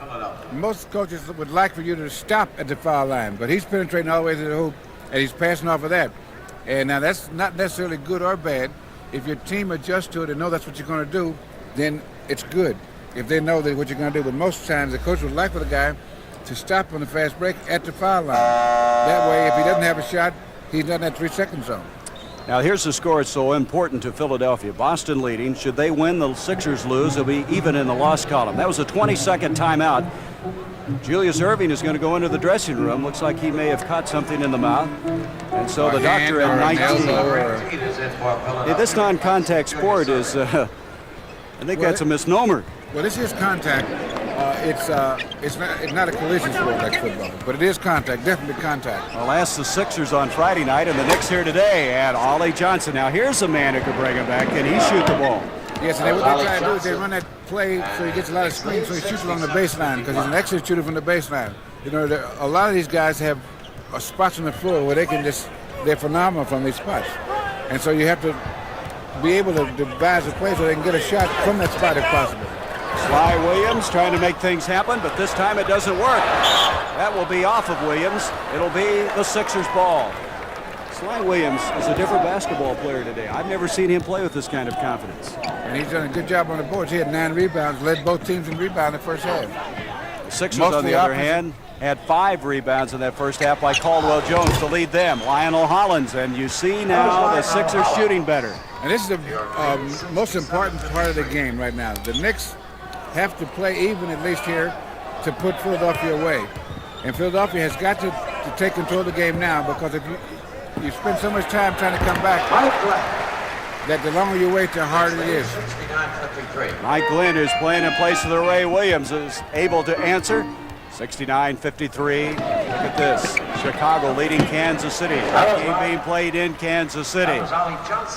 Most coaches would like for you to stop at the foul line, but he's penetrating all the way to the hoop, and he's passing off of that. And now that's not necessarily good or bad. If your team adjusts to it and know that's what you're going to do, then it's good. If they know that what you're going to do, but most times the coach would like for the guy to stop on the fast break at the foul line. That way, if he doesn't have a shot, he's not in that 3-second zone. Now here's the score. It's so important to Philadelphia. Boston leading. Should they win, the Sixers lose. They'll be even in the loss column. That was a 20-second timeout. Julius Erving is going to go into the dressing room. Looks like he may have caught something in the mouth. And so the doctor at 19. This non-contact sport is, I think that's a misnomer. Well, this is contact. It's not a collision sport like football, but it is contact, definitely contact. I'll ask the Sixers on Friday night, and the Knicks here today at Ollie Johnson. Now here's a man who could bring him back. Can he shoot the ball? Yes, and what they try to do is they run that play so he gets a lot of screens, so he shoots it on the baseline because he's an excellent shooter from the baseline. You know, a lot of these guys have spots on the floor where they're phenomenal from these spots. And so you have to be able to devise a play so they can get a shot from that spot if possible. Sly Williams trying to make things happen, but this time it doesn't work. That will be off of Williams. It'll be the Sixers ball. Sly Williams is a different basketball player today. I've never seen him play with this kind of confidence. And he's done a good job on the boards. He had 9 rebounds, led both teams in rebound in the first half. The Sixers, on the other hand, had 5 rebounds in that first half by Caldwell Jones to lead them. Lionel Hollins, and you see now the Sixers shooting better. And this is the most important part of the game right now. The Knicks have to play even, at least here, to put Philadelphia away. And Philadelphia has got to take control of the game now, because if you spend so much time trying to come back, that the longer you wait, the harder it is. Mike Glenn, who's playing in place of the Ray Williams, is able to answer. 69-53. Look at this. Chicago leading Kansas City. Game being played in Kansas City.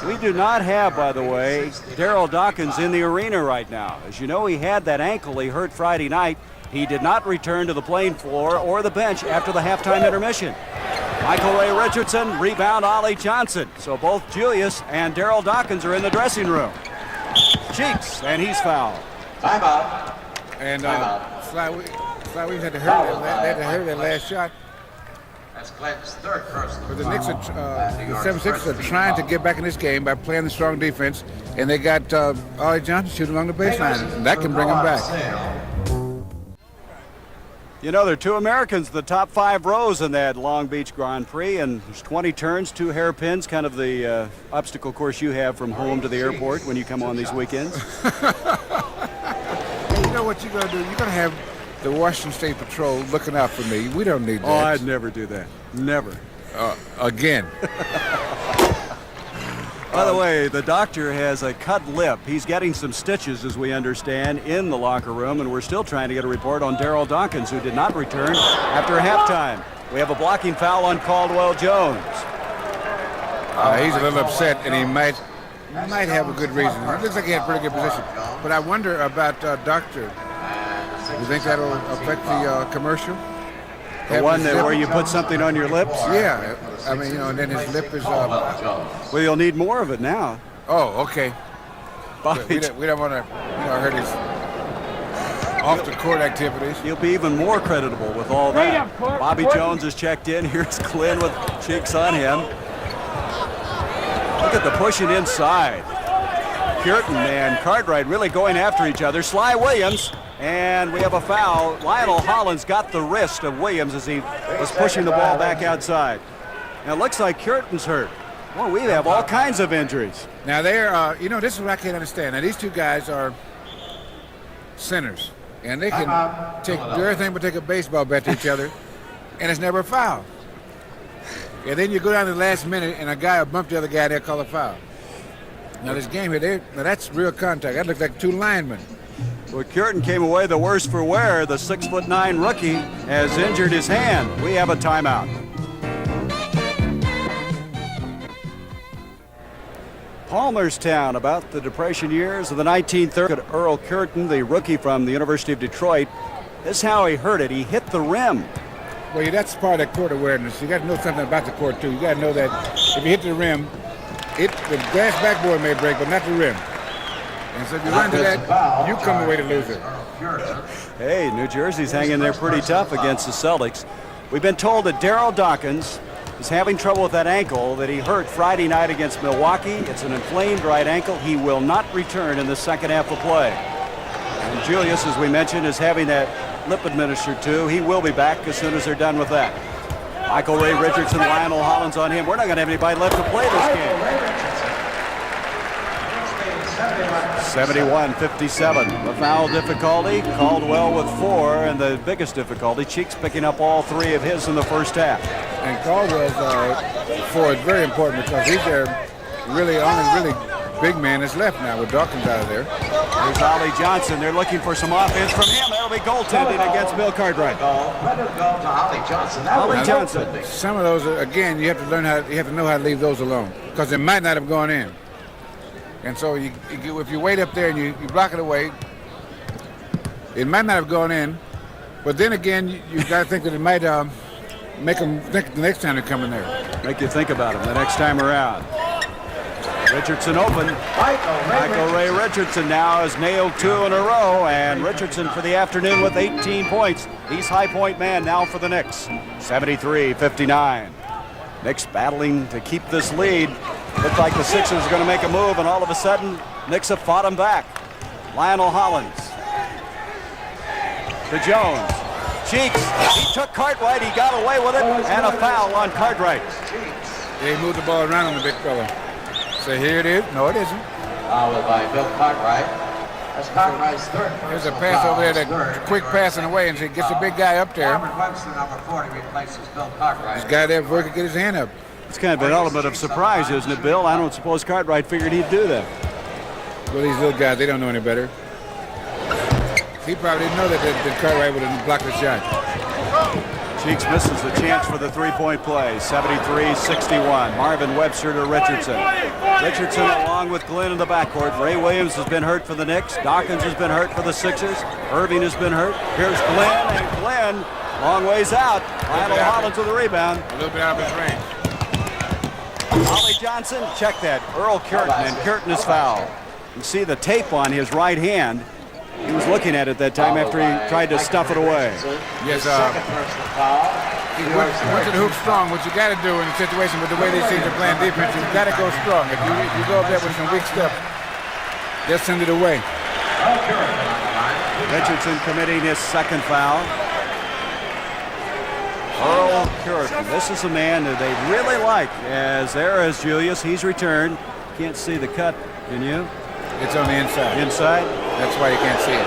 We do not have, by the way, Daryl Dawkins in the arena right now. As you know, he had that ankle he hurt Friday night. He did not return to the playing floor or the bench after the halftime intermission. Michael Ray Richardson, rebound Ollie Johnson. So both Julius and Daryl Dawkins are in the dressing room. Cheeks, and he's fouled. Timeout. And Sly Williams had to hurt that last shot. That's Glenn's third personal. But the Knicks, the 76ers are trying to get back in this game by playing the strong defense, and they got Ollie Johnson shooting along the baseline, and that can bring them back. You know, there are 2 Americans in the top 5 rows in that Long Beach Grand Prix, and there's 20 turns, 2 hairpins, kind of the obstacle course you have from home to the airport when you come on these weekends. You know what you're going to do? You're going to have the Washington State Patrol looking out for me. We don't need that. Oh, I'd never do that. Never. Again. By the way, the doctor has a cut lip. He's getting some stitches, as we understand, in the locker room, and we're still trying to get a report on Daryl Dawkins, who did not return after halftime. We have a blocking foul on Caldwell Jones. He's a little upset, and he might have a good reason. It looks like he had a pretty good position. But I wonder about Doctor. You think that'll affect the commercial? The one where you put something on your lips? Yeah. I mean, you know, and then his lip is... Well, you'll need more of it now. Oh, okay. We don't want to hurt his off-the-court activities. He'll be even more creditable with all that. Bobby Jones has checked in. Here's Glenn with Cheeks on him. Look at the pushing inside. Curtin and Cartwright really going after each other. Sly Williams, and we have a foul. Lionel Hollins got the wrist of Williams as he was pushing the ball back outside. Now it looks like Curtin's hurt. Well, we have all kinds of injuries. Now they're, this is what I can't understand. Now these 2 guys are sinners, and they can do everything but take a baseball bat to each other, and it's never a foul. And then you go down to the last minute, and a guy will bump the other guy, they'll call a foul. Now this game here, now that's real contact. That looks like 2 linemen. Well, Curtin came away the worse for wear. The 6'9" rookie has injured his hand. We have a timeout. Palmerstown, about the Depression years of the 1930s. Earl Curtin, the rookie from the University of Detroit. This is how he hurt it. He hit the rim. Well, yeah, that's part of that court awareness. You got to know something about the court, too. You got to know that if you hit the rim, the glass backboard may break, but not the rim. And so if you run to that, you come away the loser. Hey, New Jersey's hanging there pretty tough against the Celtics. We've been told that Daryl Dawkins is having trouble with that ankle that he hurt Friday night against Milwaukee. It's an inflamed right ankle. He will not return in the second half of play. And Julius, as we mentioned, is having that lip administered too. He will be back as soon as they're done with that. Michael Ray Richardson, Lionel Hollins on him. We're not going to have anybody left to play this game. 71-57. The foul difficulty, Caldwell with 4, and the biggest difficulty, Cheeks picking up all 3 of his in the first half. And Caldwell's 4 is very important because he's their only big man that's left now with Dawkins out of there. There's Ollie Johnson. They're looking for some offense from him. That'll be goaltending against Bill Cartwright. Ollie Johnson. Ollie Johnson. Some of those, again, you have to know how to leave those alone because they might not have gone in. And so if you wait up there and you block it away, it might not have gone in. But then again, you got to think that it might make them think the next time they come in there. Make you think about them the next time around. Richardson open. Michael Ray Richardson now has nailed 2 in a row, and Richardson for the afternoon with 18 points. He's high point man now for the Knicks. 73-59. Knicks battling to keep this lead. Looked like the Sixers are going to make a move, and all of a sudden, Knicks have fought him back. Lionel Hollins to Jones. Cheeks, he took Cartwright, he got away with it, and a foul on Cartwright. They moved the ball around on the big fella. So here it is. No, it isn't. Foul by Bill Cartwright. That's Cartwright's third. There's a pass over there, that quick passing away, and so he gets the big guy up there. Robert Webster, number 40, replaces Bill Cartwright. This guy there before he could get his hand up. It's kind of an element of surprise, isn't it, Bill? I don't suppose Cartwright figured he'd do that. Well, these little guys, they don't know any better. He probably didn't know that Cartwright would have blocked the shot. Cheeks misses the chance for the three-point play. 73-61. Marvin Webster to Richardson. Richardson along with Glenn in the backcourt. Ray Williams has been hurt for the Knicks. Dawkins has been hurt for the Sixers. Irving has been hurt. Here's Glenn, and Glenn, long ways out. Lionel Hollins with the rebound. A little bit out of his range. Ollie Johnson, check that. Earl Curtin, and Curtin is fouled. You see the tape on his right hand. He was looking at it that time after he tried to stuff it away. Yes, he went to the hoop strong. What you got to do in a situation with the way these teams are playing defense, you've got to go strong. If you go up there with some weak stuff, they'll send it away. Richardson committing his second foul. Earl Curtin. This is a man that they really like. As there is Julius. He's returned. Can't see the cut, can you? It's on the inside. Inside? That's why you can't see it.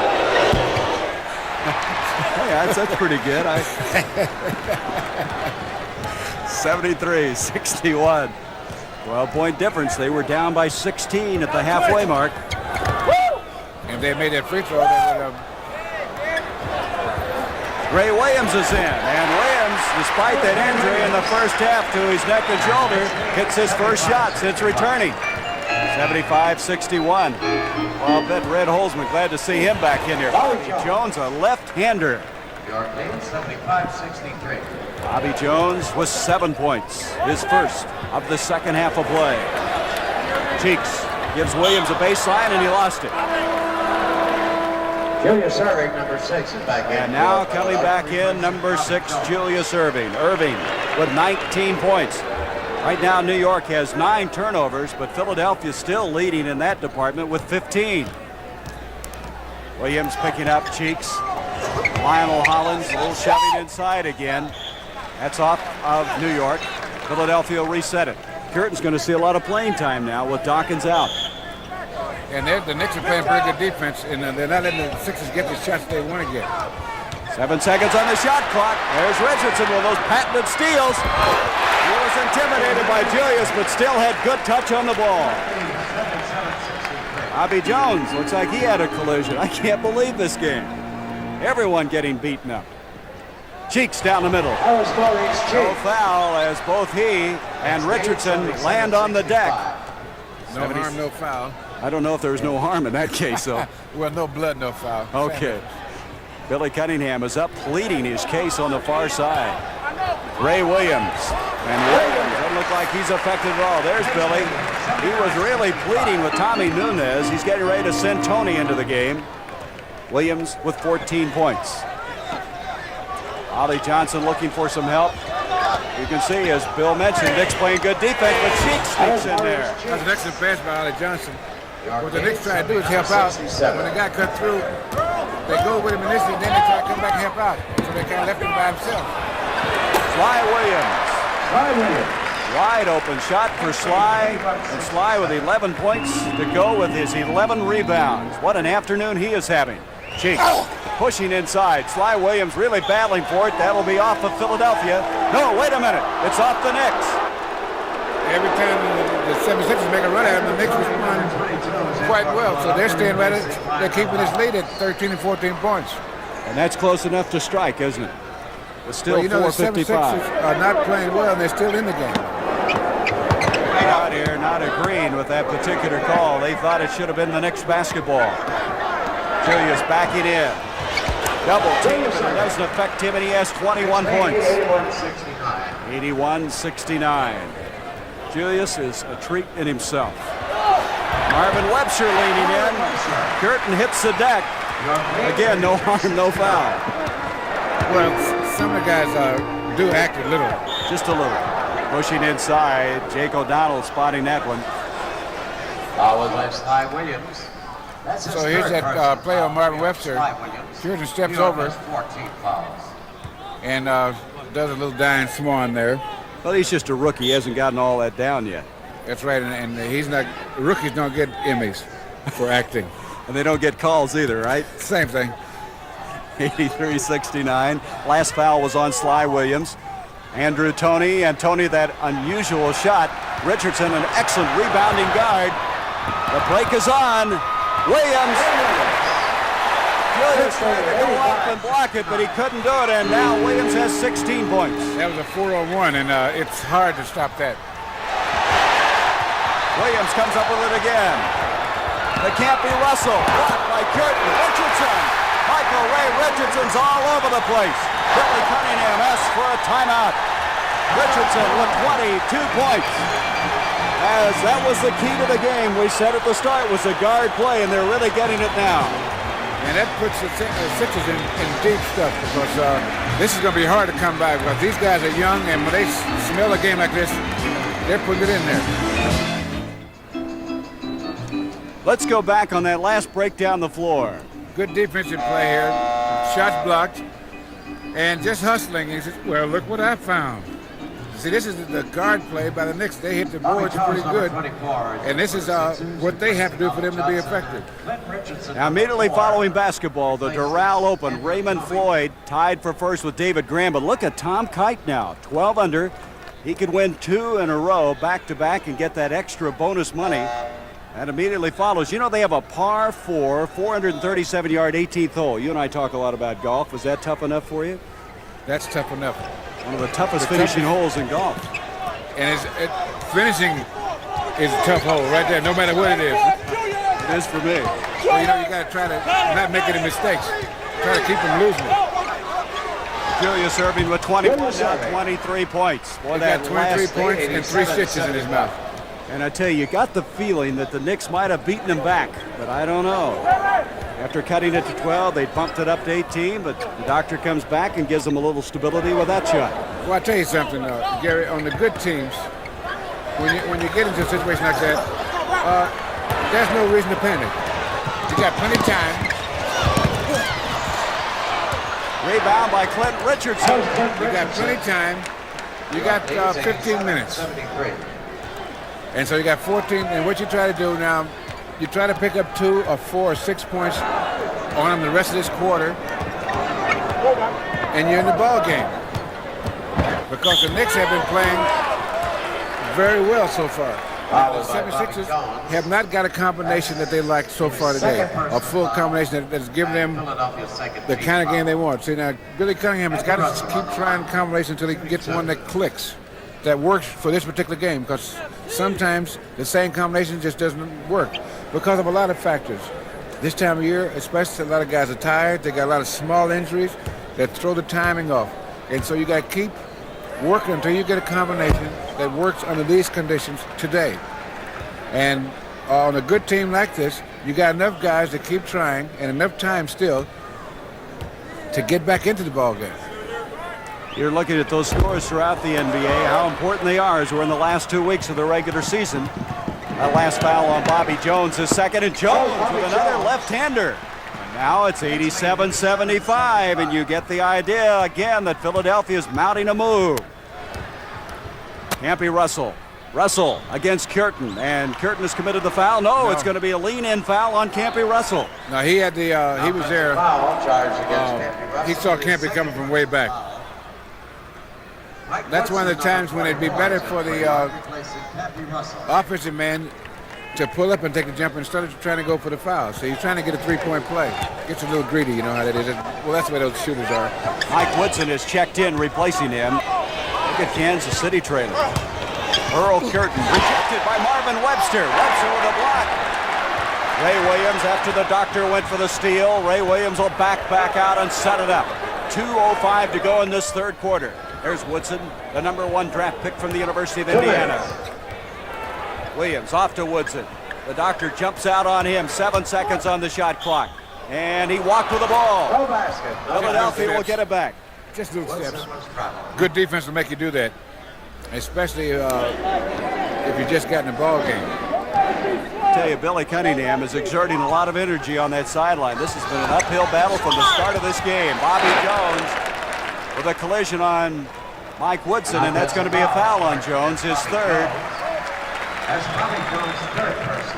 Yeah, that's pretty good. 73-61. 12-point difference. They were down by 16 at the halfway mark. If they made that free throw, they would have. Ray Williams is in, and Williams, despite that injury in the first half to his neck and shoulder, hits his first shot since returning. 75-61. Well, I'll bet Red Holzman glad to see him back in here. Bobby Jones, a left-hander. York lead 75-63. Bobby Jones with 7 points, his first of the second half of play. Cheeks gives Williams a baseline, and he lost it. Julius Irving, number 6, is back in. And now coming back in, number 6, Julius Irving. Irving with 19 points. Right now, New York has 9 turnovers, but Philadelphia still leading in that department with 15. Williams picking up Cheeks. Lionel Hollins, a little shoving inside again. That's off of New York. Philadelphia will reset it. Curtin's going to see a lot of playing time now with Dawkins out. And the Knicks are playing pretty good defense, and they're not letting the Sixers get the shots they want to get. 7 seconds on the shot clock. There's Richardson with those patented steals. He was intimidated by Julius, but still had good touch on the ball. Bobby Jones looks like he had a collision. I can't believe this game. Everyone getting beaten up. Cheeks down the middle. No foul as both he and Richardson land on the deck. No harm, no foul. I don't know if there was no harm in that case, though. Well, no blood, no foul. Okay. Billy Cunningham is up pleading his case on the far side. Ray Williams. And Williams doesn't look like he's affected at all. There's Billy. He was really pleading with Tommy Nunez. He's getting ready to send Tony into the game. Williams with 14 points. Ollie Johnson looking for some help. You can see, as Bill mentioned, Knicks playing good defense, but Cheeks sneaks in there. That's an excellent pass by Ollie Johnson. What the Knicks try to do is help out. When the guy cut through, they go with him initially, then they try to come back and help out. So they kind of left him by himself. Sly Williams. Wide open shot for Sly. And Sly with 11 points to go with his 11 rebounds. What an afternoon he is having. Cheeks pushing inside. Sly Williams really battling for it. That'll be off of Philadelphia. No, wait a minute. It's off the Knicks. Every time the 76ers make a run at him, the Knicks respond quite well. So they're staying right at, they're keeping this lead at 13 and 14 points. And that's close enough to strike, isn't it? It's still well, you know, 4:55. The 76ers are not playing well, and they're still in the game. Out here not agreeing with that particular call. They thought it should have been the Knicks basketball. Julius backing in. Double team, and it doesn't affect him, and he has 21 points. 81-69. Julius is a treat in himself. Marvin Webster leaning in. Curtin hits the deck. Again, no harm, no foul. Well, some of the guys do act a little. Just a little. Pushing inside. Jake O'Donnell spotting that one. Foul against Ty Williams. That's his So here's third that personal play on foul Marvin against Webster. Ty Williams. Curtin steps Bureau over has 14 fouls. and does a little dying swan there. Well, he's just a rookie. He hasn't gotten all that down yet. That's right, and he's not. Rookies don't get Emmys for acting. And they don't get calls either, right? Same thing. 83-69. Last foul was on Sly Williams. Andrew Toney, and Toney that unusual shot. Richardson, an excellent rebounding guard. The break is on. Williams. Julius tried to go up and block it, but he couldn't do it, and now Williams has 16 points. That was a 4-on-1, and it's hard to stop that. Williams comes up with it again. It can't be Russell. Blocked by Curtin. Richardson. Michael Ray Richardson's all over the place. Billy Cunningham asks for a timeout. Richardson with 22 points. As that was the key to the game, we said at the start, was a guard play, and they're really getting it now. And that puts the Sixers in deep stuff because this is going to be hard to come by because these guys are young, and when they smell a game like this, they're putting it in there. Let's go back on that last break down the floor. Good defensive play here. Shots blocked. And just hustling. He says, well, look what I found. See, this is the guard play by the Knicks. They hit the boards pretty good. And this is what they have to do for them to be effective. Now, immediately following basketball, the Doral Open, Raymond Floyd tied for first with David Graham. But look at Tom Kite now, 12 under. He could win 2 in a row, back-to-back, and get that extra bonus money. That immediately follows. You know, they have a par 4, 437-yard 18th hole. You and I talk a lot about golf. Was that tough enough for you? That's tough enough. One of the toughest finishing holes in golf. And finishing is a tough hole right there, no matter what it is. It is for me. Well, you know, you got to try to not make any mistakes. Try to keep them losing. Julius Erving with 20 points, 23 points. Boy, He got 23 points and 3 stitches in his mouth. And I tell you, you got the feeling that the Knicks might have beaten him back, but I don't know. After cutting it to 12, they bumped it up to 18, but the doctor comes back and gives them a little stability with that shot. Well, I'll tell you something, Gary, on the good teams, when you get into a situation like that, there's no reason to panic. You got plenty of time. Rebound by Clinton Richardson. You got plenty of time. You got 15 minutes. And so you got 14, and what you try to do now, you try to pick up 2 or 4 or 6 points on them the rest of this quarter, and you're in the ball game. Because the Knicks have been playing very well so far. The 76ers have not got a combination that they like so far today, a full combination that's given them the kind of game they want. See, now, Billy Cunningham has got to keep trying combinations until he gets one that clicks, that works for this particular game, because sometimes the same combination just doesn't work because of a lot of factors. This time of year, especially, a lot of guys are tired. They got a lot of small injuries that throw the timing off. And so you got to keep working until you get a combination that works under these conditions today. And on a good team like this, you got enough guys to keep trying and enough time still to get back into the ball game. You're looking at those scores throughout the NBA, how important they are as we're in the last 2 weeks of the regular season. That last foul on Bobby Jones is second, and Jones with another left-hander. And now it's 87-75, and you get the idea again that Philadelphia is mounting a move. Can't be Russell. Russell against Curtin, and Curtin has committed the foul. No, it's going to be a lean-in foul on Campy Russell. Now he had the he was there. He saw Campy coming from way back. That's one of the times when it'd be better for the offensive man to pull up and take a jump instead of trying to go for the foul. So he's trying to get a three-point play. Gets a little greedy, you know how that is. Well, that's the way those shooters are. Mike Woodson is checked in, replacing him. Look at Kansas City trailer. Earl Curtin rejected by Marvin Webster. Webster with a block. Ray Williams, after the doctor went for the steal, Ray Williams will back out and set it up. 2:05 to go in this third quarter. There's Woodson, the #1 draft pick from the University of Indiana. Williams off to Woodson. The doctor jumps out on him. 7 seconds on the shot clock. And he walked with the ball. Philadelphia will get it back. Just little steps. Good defense will make you do that, especially if you just got in the ball game. I tell you, Billy Cunningham is exerting a lot of energy on that sideline. This has been an uphill battle from the start of this game. Bobby Jones with a collision on Mike Woodson, and that's going to be a foul on Jones, his third.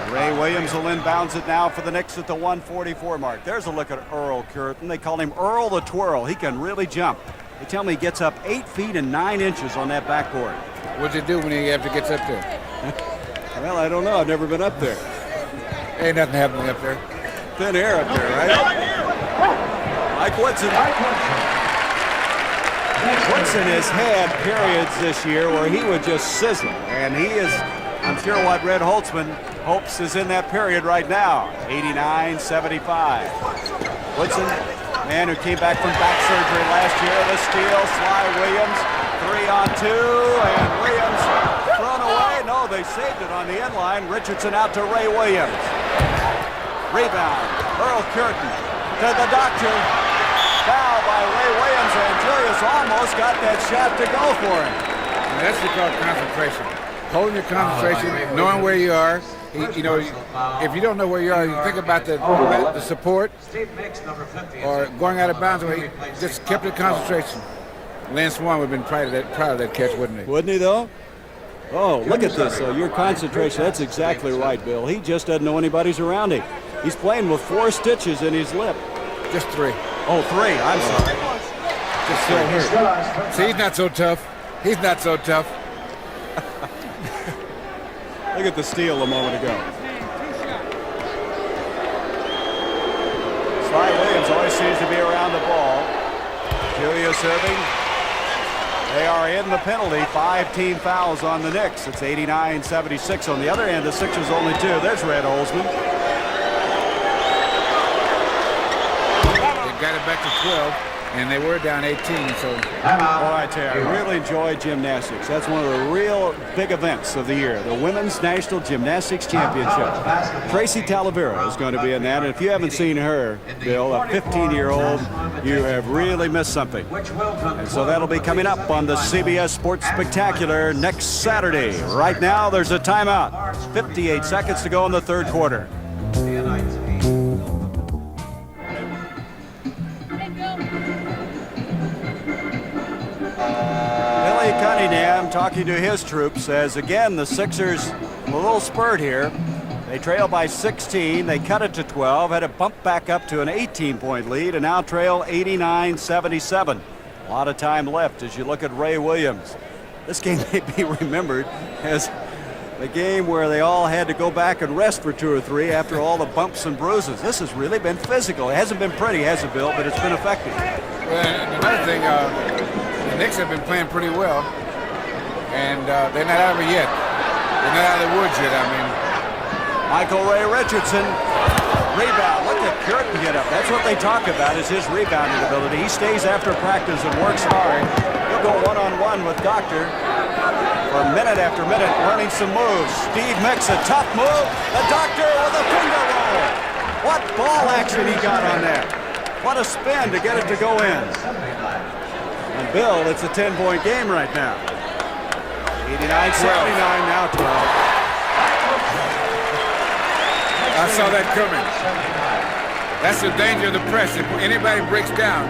Ray Williams will inbounds it now for the Knicks at the 144 mark. There's a look at Earl Curtin. They call him Earl the Twirl. He can really jump. They tell me he gets up 8 feet and 9 inches on that backboard. What's he do when he after gets up there? Well, I don't know. I've never been up there. Ain't nothing happening up there. Thin air up there, right? Mike Woodson. Woodson has had periods this year where he would just sizzle, and he is, I'm sure what Red Holtzman hopes is in that period right now. 89-75. Woodson, man who came back from back surgery last year. The steal, Sly Williams, 3-on-2, and Williams thrown away. No, they saved it on the end line. Richardson out to Ray Williams. Rebound, Earl Curtin to the doctor. Foul by Ray Williams, and Julius almost got that shot to go for him. And that's called concentration. Holding your concentration, knowing where you are. You know, if you don't know where you are, you think about the support or going out of bounds, where he just kept the concentration. Lance Swan would have been proud of that catch, wouldn't he? Wouldn't he, though? Oh, look at this. Your concentration, that's exactly right, Bill. He just doesn't know anybody's around him. He's playing with 4 stitches in his lip. Just 3. Oh, 3. I'm sorry. Just so hurt. See, he's not so tough. He's not so tough. Look at the steal a moment ago. Sly Williams always seems to be around the ball. Julius Irving. They are in the penalty. 5 team fouls on the Knicks. It's 89-76. On the other end, the Sixers only 2. There's Red Holzman. They got it back to 12, and they were down 18. So, boy, I tell you, I really enjoy gymnastics. That's one of the real big events of the year, the Women's National Gymnastics Championship. Tracy Talavera is going to be in that, and if you haven't seen her, Bill, a 15-year-old, you have really missed something. And so that'll be coming up on the CBS Sports Spectacular next Saturday. Right now, there's a timeout. 58 seconds to go in the third quarter. Billy Cunningham talking to his troops says, again, the Sixers, a little spurt here. They trail by 16. They cut it to 12, had to bump back up to an 18-point lead, and now trail 89-77. A lot of time left as you look at Ray Williams. This game may be remembered as the game where they all had to go back and rest for 2 or 3 after all the bumps and bruises. This has really been physical. It hasn't been pretty, has it, Bill? But it's been effective. Well, and another thing, the Knicks have been playing pretty well, and they're not out of it yet. They're not out of the woods yet, I mean. Michael Ray Richardson, rebound. Look at Curtin get up. That's what they talk about, is his rebounding ability. He stays after practice and works hard. He'll go one-on-one with Doctor for minute after minute, learning some moves. Steve Mix, a tough move. The Doctor with a finger roll. What ball action he got on that. What a spin to get it to go in. And Bill, it's a 10-point game right now. 89-79, now 12. I saw that coming. That's the danger of the press. If anybody breaks down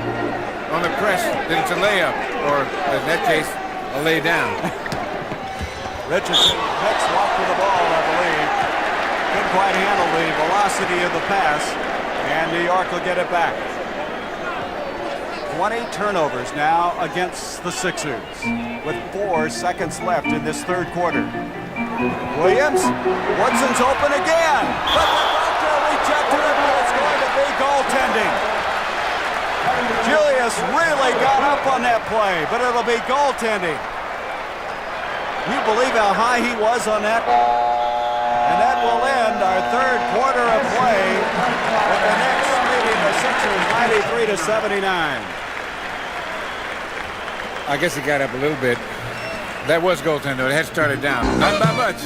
on the press, then it's a layup, or in that case, a lay down. Richardson, next walk to the ball, I believe. Couldn't quite handle the velocity of the pass, and New York will get it back. 20 turnovers now against the Sixers with 4 seconds left in this third quarter. Williams, Woodson's open again, but the Doctor rejected it, but it's going to be goaltending. Julius really got up on that play, but it'll be goaltending. You believe how high he was on that? And that will end our third quarter of play with the Knicks leading the Sixers 93-79. I guess he got up a little bit. That was goaltender. It had started down. Not by much.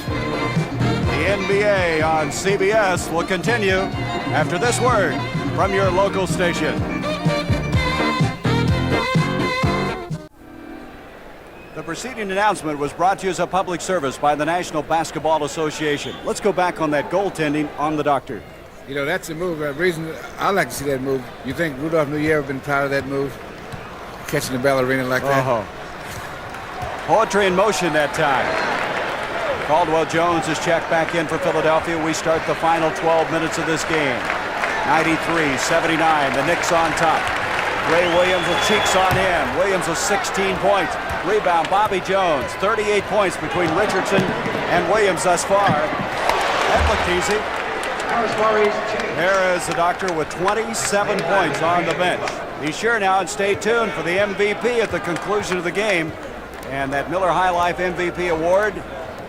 The NBA on CBS will continue after this word from your local station. The preceding announcement was brought to you as a public service by the National Basketball Association. Let's go back on that goaltending on the doctor. You know, that's a move. The reason I like to see that move. You think Rudolph Nuyer have been proud of that move? Catching the ballerina like that? Poetry in motion that time. Caldwell Jones is checked back in for Philadelphia. We start the final 12 minutes of this game. 93-79, the Knicks on top. Ray Williams with cheeks on him. Williams with 16 points. Rebound, Bobby Jones. 38 points between Richardson and Williams thus far. That looked easy. There is the doctor with 27 points on the bench. Be sure now and stay tuned for the MVP at the conclusion of the game. And that Miller High Life MVP award,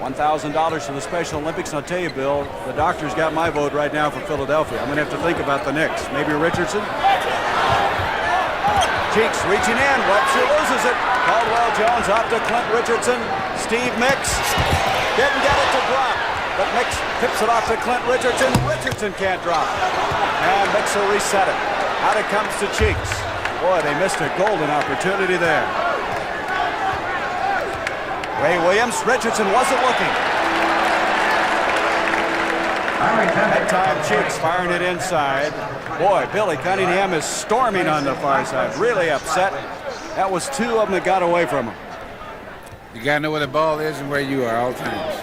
$1,000 to the Special Olympics. And I'll tell you, Bill, the doctor's got my vote right now for Philadelphia. I'm going to have to think about the Knicks. Maybe Richardson? Cheeks reaching in. Webster loses it. Caldwell Jones up to Clint Richardson. Steve Mix didn't get it to drop. But Mix tips it off to Clint Richardson. Richardson can't drop. And Mix will reset it. Out it comes to Cheeks. Boy, they missed a golden opportunity there. Ray Williams. Richardson wasn't looking. That time Cheeks firing it inside. Boy, Billy Cunningham is storming on the far side. Really upset. That was two of them that got away from him. You got to know where the ball is and where you are all times.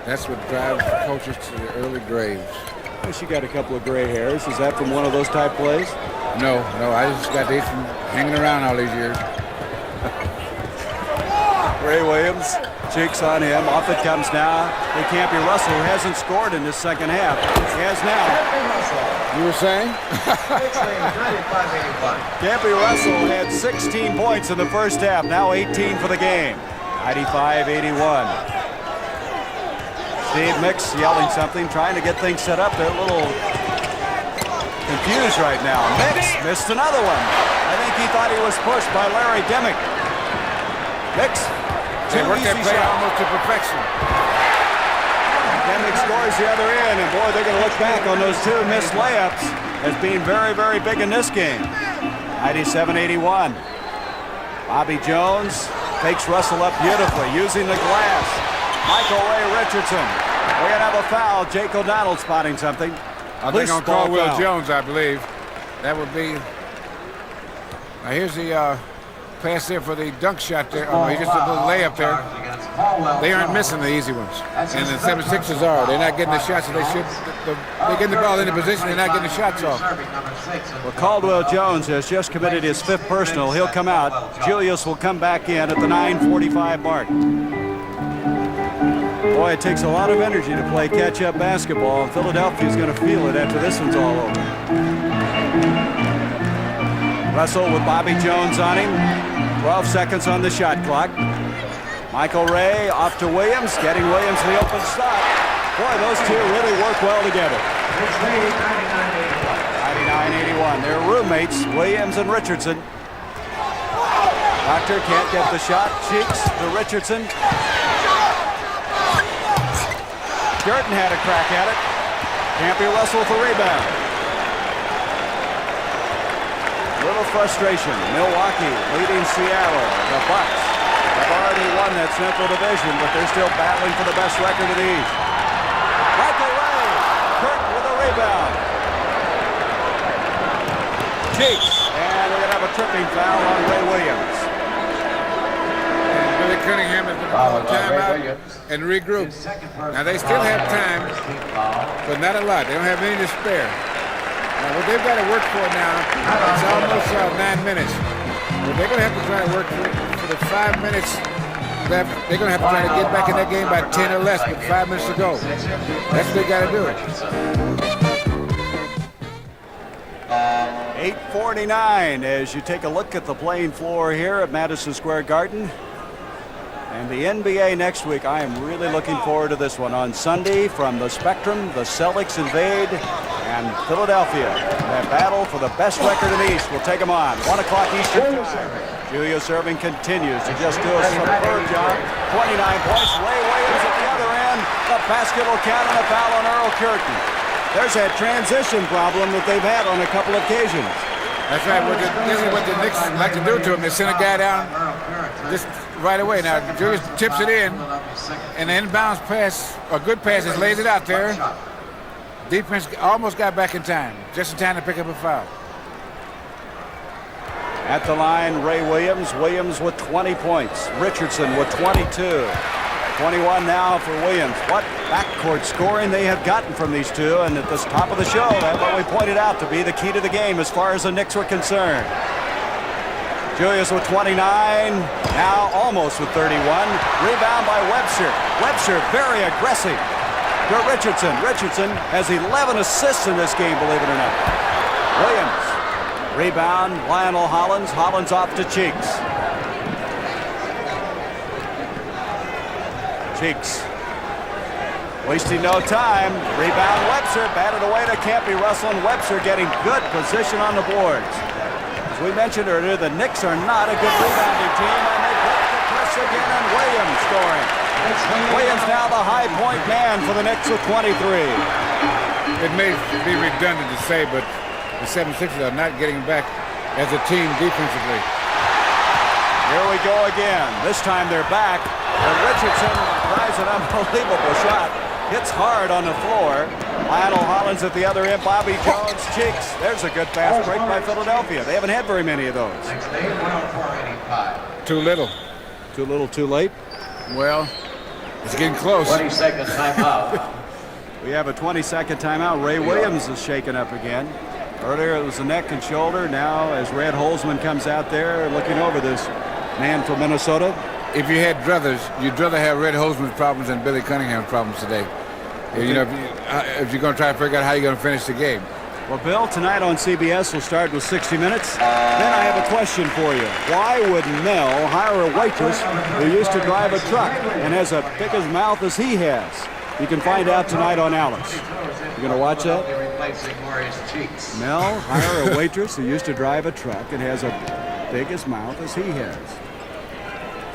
That's what drives coaches to the early graves. Well, she got a couple of gray hairs. Is that from one of those type plays? No, I just got these from hanging around all these years. Ray Williams, Cheeks on him. Off it comes now. It can't be Russell, who hasn't scored in this second half. He has now. You were saying? Campy Russell had 16 points in the first half. Now 18 for the game. 95-81. Steve Mix yelling something, trying to get things set up. They're a little confused right now. Mix missed another one. I think he thought he was pushed by Larry Dimmick. Mix. They worked that play almost to perfection. Dimmick scores the other end, and boy, they're going to look back on those two missed layups as being very, very big in this game. 97-81. Bobby Jones takes Russell up beautifully, using the glass. Michael Ray Richardson. We're going to have a foul. Jake O'Donnell spotting something. I think on Caldwell Jones, I believe. That would be. Now here's the pass there for the dunk shot there. Oh, he just a little layup there. They aren't missing the easy ones. And the 76ers are. They're not getting the shots that they should. They're getting the ball into position. They're not getting the shots off. Well, Caldwell Jones has just committed his 5th personal. He'll come out. Julius will come back in at the 9:45 mark. Boy, it takes a lot of energy to play catch-up basketball, and Philadelphia's going to feel it after this one's all over. Russell with Bobby Jones on him. 12 seconds on the shot clock. Michael Ray off to Williams, getting Williams the open shot. Boy, those two really work well together. 99-81. They're roommates, Williams and Richardson. Doctor can't get the shot. Cheeks to Richardson. Girton had a crack at it. Campy Russell with a rebound. Little frustration. Milwaukee leading Seattle. The Bucks have already won that Central Division, but they're still battling for the best record in the East. Michael Ray. Girton with a rebound. Cheeks. And we're going to have a tripping foul on Ray Williams. Billy Cunningham has been called timeout and regroup. Now they still have time, but not a lot. They don't have any to spare. Now what they've got to work for now, it's almost 9 minutes. But they're going to have to try to work for the 5 minutes left. They're going to have to try to get back in that game by 10 or less with 5 minutes to go. That's what they got to do. 8:49 as you take a look at the playing floor here at Madison Square Garden. And the NBA next week, I am really looking forward to this one. On Sunday from the Spectrum, the Celtics invade, and Philadelphia. That battle for the best record in the East will take them on. 1 o'clock Eastern time. Julius Erving continues to just do a superb job. 29 points. Ray Williams at the other end. one. The basket will count and a foul on Earl Curtin. There's that transition problem that they've had on a couple of occasions. That's right. This is what the Knicks like to do to him. They send a guy down just right away. Now, Julius tips it in, and the inbounds pass, a good pass, is lays it out there. Defense almost got back in time, just in time to pick up a foul. At the line, Ray Williams. Williams with 20 points. Richardson with 22. 21 now for Williams. What backcourt scoring they have gotten from these two, and at the top of the show, that's what we pointed out to be the key to the game as far as the Knicks were concerned. Julius with 29, now almost with 31. Rebound by Webster. Webster very aggressive to Richardson. Richardson has 11 assists in this game, believe it or not. Williams. Rebound, Lionel Hollins. Hollins off to Cheeks. Cheeks. Wasting no time. Rebound Webster. Batted away to Campy. Russell and Webster getting good position on the boards. As we mentioned earlier, the Knicks are not a good rebounding team, and they break the press again, and Williams scoring. Williams now the high point man for the Knicks with 23. It may be redundant to say, but the 76ers are not getting back as a team defensively. Here we go again. This time they're back. And Richardson tries an unbelievable shot. Hits hard on the floor. Lionel Hollins at the other end. Bobby Jones, Cheeks. There's a good fast break by Philadelphia. They haven't had very many of those. Too little. Too little, too late. Well, it's getting close. 20 seconds timeout. We have a 20-second timeout. Ray Williams is shaken up again. Earlier it was the neck and shoulder. Now as Red Holzman comes out there looking over this man from Minnesota. If you had druthers, you'd rather have Red Holzman's problems than Billy Cunningham's problems today. You know, if you're going to try to figure out how you're going to finish the game. Well, Bill, tonight on CBS we'll start with 60 Minutes. Then I have a question for you. Why would Mel hire a waitress who used to drive a truck and has a big as mouth as he has? You can find out tonight on Alice. You going to watch that? Mel hire a waitress who used to drive a truck and has a big as mouth as he has.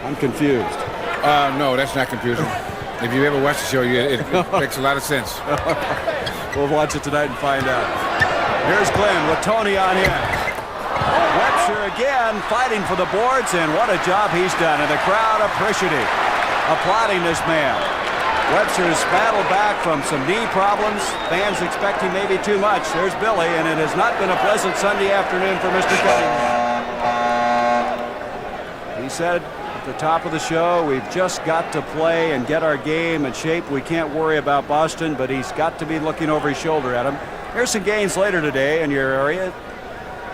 I'm confused. No, that's not confusing. If you ever watch the show, it makes a lot of sense. We'll watch it tonight and find out. Here's Glenn with Tony on him. Webster again fighting for the boards, and what a job he's done. And the crowd appreciative, applauding this man. Webster has battled back from some knee problems. Fans expecting maybe too much. There's Billy, and it has not been a pleasant Sunday afternoon for Mr. Cunningham. He said at the top of the show, we've just got to play and get our game in shape. We can't worry about Boston, but he's got to be looking over his shoulder at him. Here's some games later today in your area.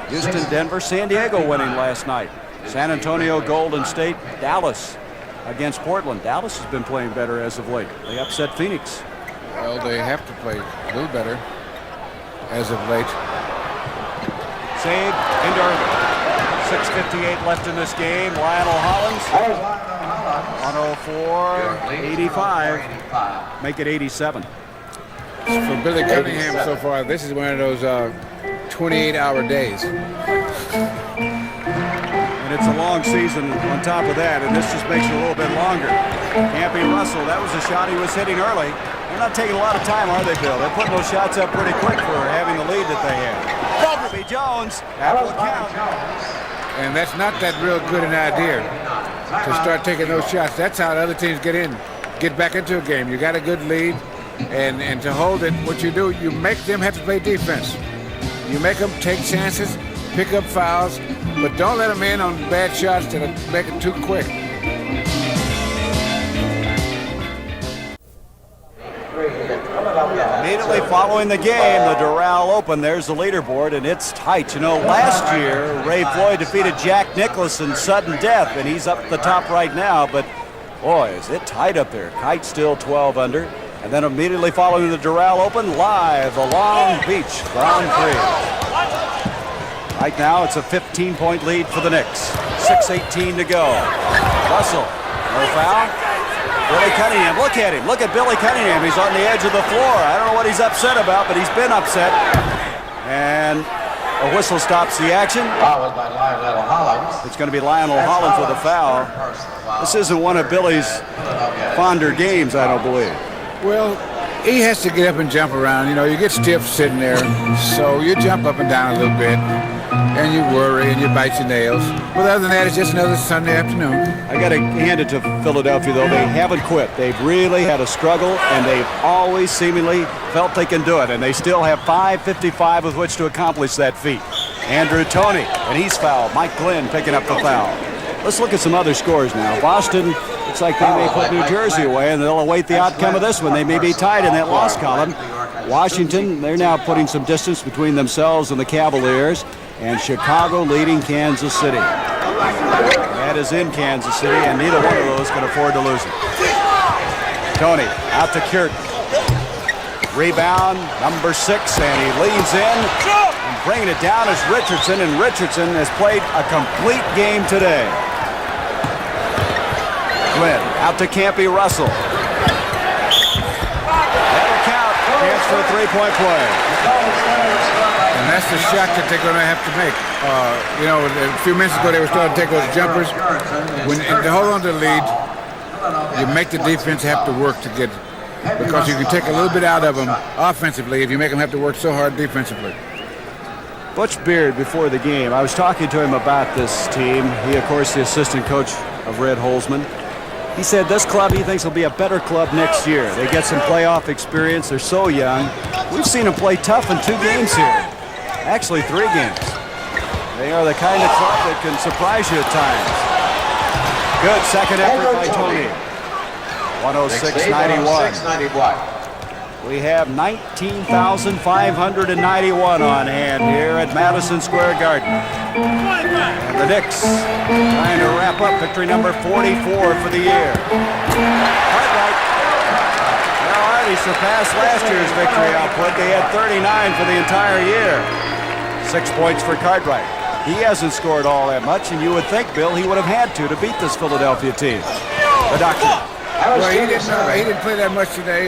Houston, Denver, San Diego winning last night. San Antonio, Golden State, Dallas against Portland. Dallas has been playing better as of late. They upset Phoenix. Well, they have to play a little better as of late. Save, Ender. 6:58 left in this game. Lionel Hollins. 104-85. Make it 87. For Billy Cunningham so far, this is one of those 28-hour days. And it's a long season on top of that, and this just makes it a little bit longer. Campy Russell, that was a shot he was hitting early. They're not taking a lot of time, are they, Bill? They're putting those shots up pretty quick for having the lead that they have. Bobby Jones, apple count. And that's not that real good an idea to start taking those shots. That's how the other teams get back into a game. You got a good lead, and to hold it, what you do, you make them have to play defense. You make them take chances, pick up fouls, but don't let them in on bad shots that make it too quick. Immediately following the game, the Doral Open, there's the leaderboard, and it's tight. You know, last year, Ray Floyd defeated Jack Nicklaus in sudden death, and he's up at the top right now, but boy, is it tight up there. Kite still 12 under. And then immediately following the Doral Open, live, the Long Beach Grand Prix. Right now, it's a 15-point lead for the Knicks. 6:18 to go. Russell, no foul. Billy Cunningham, look at him. Look at Billy Cunningham. He's on the edge of the floor. I don't know what he's upset about, but he's been upset. And a whistle stops the action. Foul by Lionel Hollins. It's going to be Lionel Hollins with a foul. This isn't one of Billy's fonder games, I don't believe. Well, he has to get up and jump around. You know, you get stiff sitting there, so you jump up and down a little bit, and you worry and you bite your nails. But other than that, it's just another Sunday afternoon. I got to hand it to Philadelphia, though. They haven't quit. They've really had a struggle, and they've always seemingly felt they can do it, and they still have 5:55 with which to accomplish that feat. Andrew Toney, and he's fouled. Mike Glenn picking up the foul. Let's look at some other scores now. Boston, looks like they may put New Jersey away, and they'll await the outcome of this one. They may be tied in that loss column. Washington, they're now putting some distance between themselves and the Cavaliers, and Chicago leading Kansas City. That is in Kansas City, and neither one of those can afford to lose it. Toney out to Kurt. Rebound, number 6, and he leans in. And bringing it down is Richardson, and Richardson has played a complete game today. Glenn out to Campy Russell. That'll count. Chance for a three-point play. And that's the shot that they're going to have to make. You know, a few minutes ago they were starting to take those jumpers. When to hold on to the lead, you make the defense have to work to get it. Because you can take a little bit out of them offensively if you make them have to work so hard defensively. Butch Beard, before the game, I was talking to him about this team. He, of course, the assistant coach of Red Holzman. He said this club he thinks will be a better club next year. They get some playoff experience. They're so young. We've seen them play tough in 2 games here. Actually, 3 games. They are the kind of club that can surprise you at times. Good second effort by Toney. 106-91. We have 19,591 on hand here at Madison Square Garden. And the Knicks trying to wrap up victory number 44 for the year. Cartwright. They already surpassed last year's victory output. They had 39 for the entire year. 6 points for Cartwright. He hasn't scored all that much, and you would think, Bill, he would have had to beat this Philadelphia team. The doctor. Well, he didn't play that much today.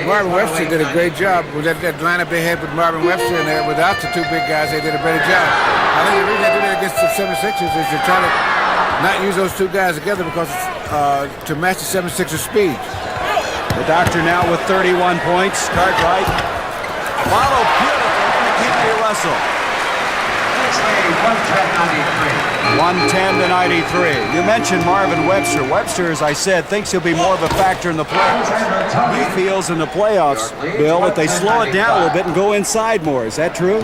Marvin Webster did a great job with that lineup they had with Marvin Webster in there. Without the 2 big guys, they did a better job. I think the reason they did it against the 76ers is to try to not use those 2 guys together because to match the 76ers speed. The doctor now with 31 points. Cartwright followed beautifully by Campy Russell. 110-93. You mentioned Marvin Webster. Webster, as I said, thinks he'll be more of a factor in the playoffs. He feels in the playoffs, Bill, that they slow it down a little bit and go inside more. Is that true?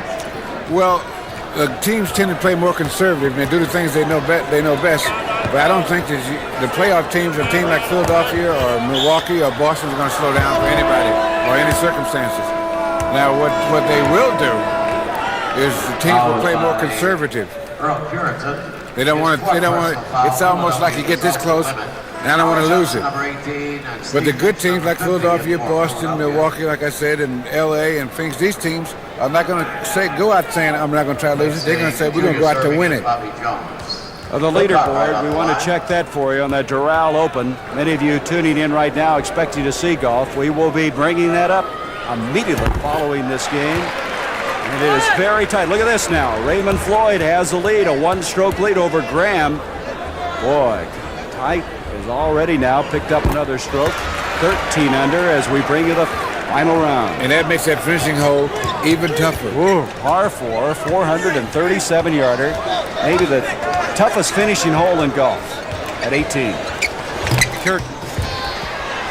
Well, the teams tend to play more conservative and they do the things they know best. But I don't think that the playoff teams, a team like Philadelphia or Milwaukee or Boston, is going to slow down for anybody or any circumstances. Now, what they will do is the teams will play more conservative. They don't want to. It's almost like you get this close, and I don't want to lose it. But the good teams like Philadelphia, Boston, Milwaukee, like I said, and L.A. and Phoenix, these teams are not going to go out saying, I'm not going to try to lose it. They're going to say, we're going to go out to win it. The leaderboard, we want to check that for you on that Doral Open. Many of you tuning in right now expecting to see golf. We will be bringing that up immediately following this game. And it is very tight. Look at this now. Raymond Floyd has the lead, a 1-stroke lead over Graham. Boy, tight has already now picked up another stroke. 13 under as we bring you the final round. And that makes that finishing hole even tougher. Ooh, par 4, 437-yarder. Maybe the toughest finishing hole in golf at 18. Kirk.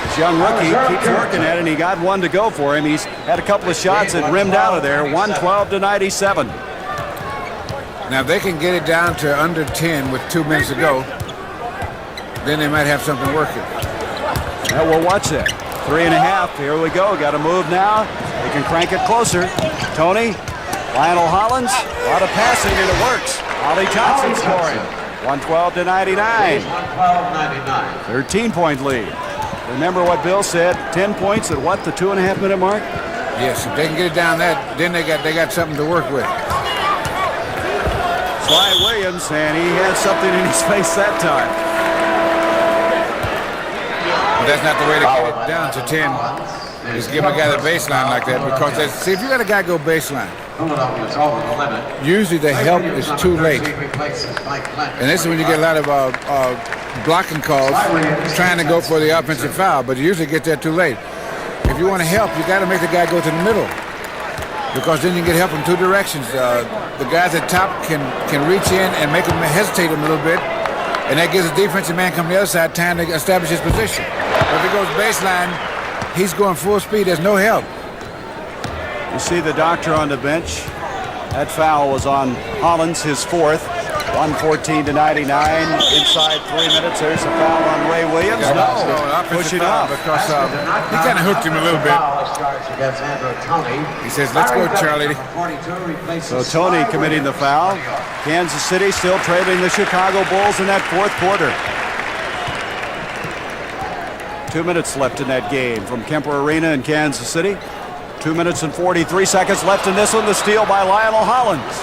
This young rookie keeps working at it, and he got one to go for him. He's had a couple of shots that rimmed out of there, 112-97. Now, if they can get it down to under 10 with 2 minutes to go, then they might have something working. Now, we'll watch that. 3.5. Here we go. Got to move now. They can crank it closer. Toney, Lionel Hollins, a lot of passing, and it works. Ollie Johnson scoring. 112-99. 13-point lead. Remember what Bill said, 10 points at what, the 2.5-minute mark? Yes, if they can get it down that, then they got something to work with. Sly Williams, and he had something in his face that time. But that's not the way to get it down to 10, is give a guy the baseline like that, because see, if you got a guy go baseline, usually the help is too late. And this is when you get a lot of blocking calls trying to go for the offensive foul, but you usually get there too late. if you want to help, you got to make the guy go to the middle, because then you can get help in two directions. The guys at top can reach in and make him hesitate a little bit, and that gives the defensive man coming the other side time to establish his position. But if he goes baseline, he's going full speed. There's no help. You see the doctor on the bench. That foul was on Hollins, his fourth. 114 to 99. Inside 3 minutes. There's a foul on Ray Williams. No, pushing off. Because he kind of hooked him a little bit. He says, let's go, Charlie. So Tony committing the foul. Kansas City still trailing the Chicago Bulls in that fourth quarter. 2 minutes left in that game from Kemper Arena in Kansas City. 2 minutes and 43 seconds left in this one. The steal by Lionel Hollins.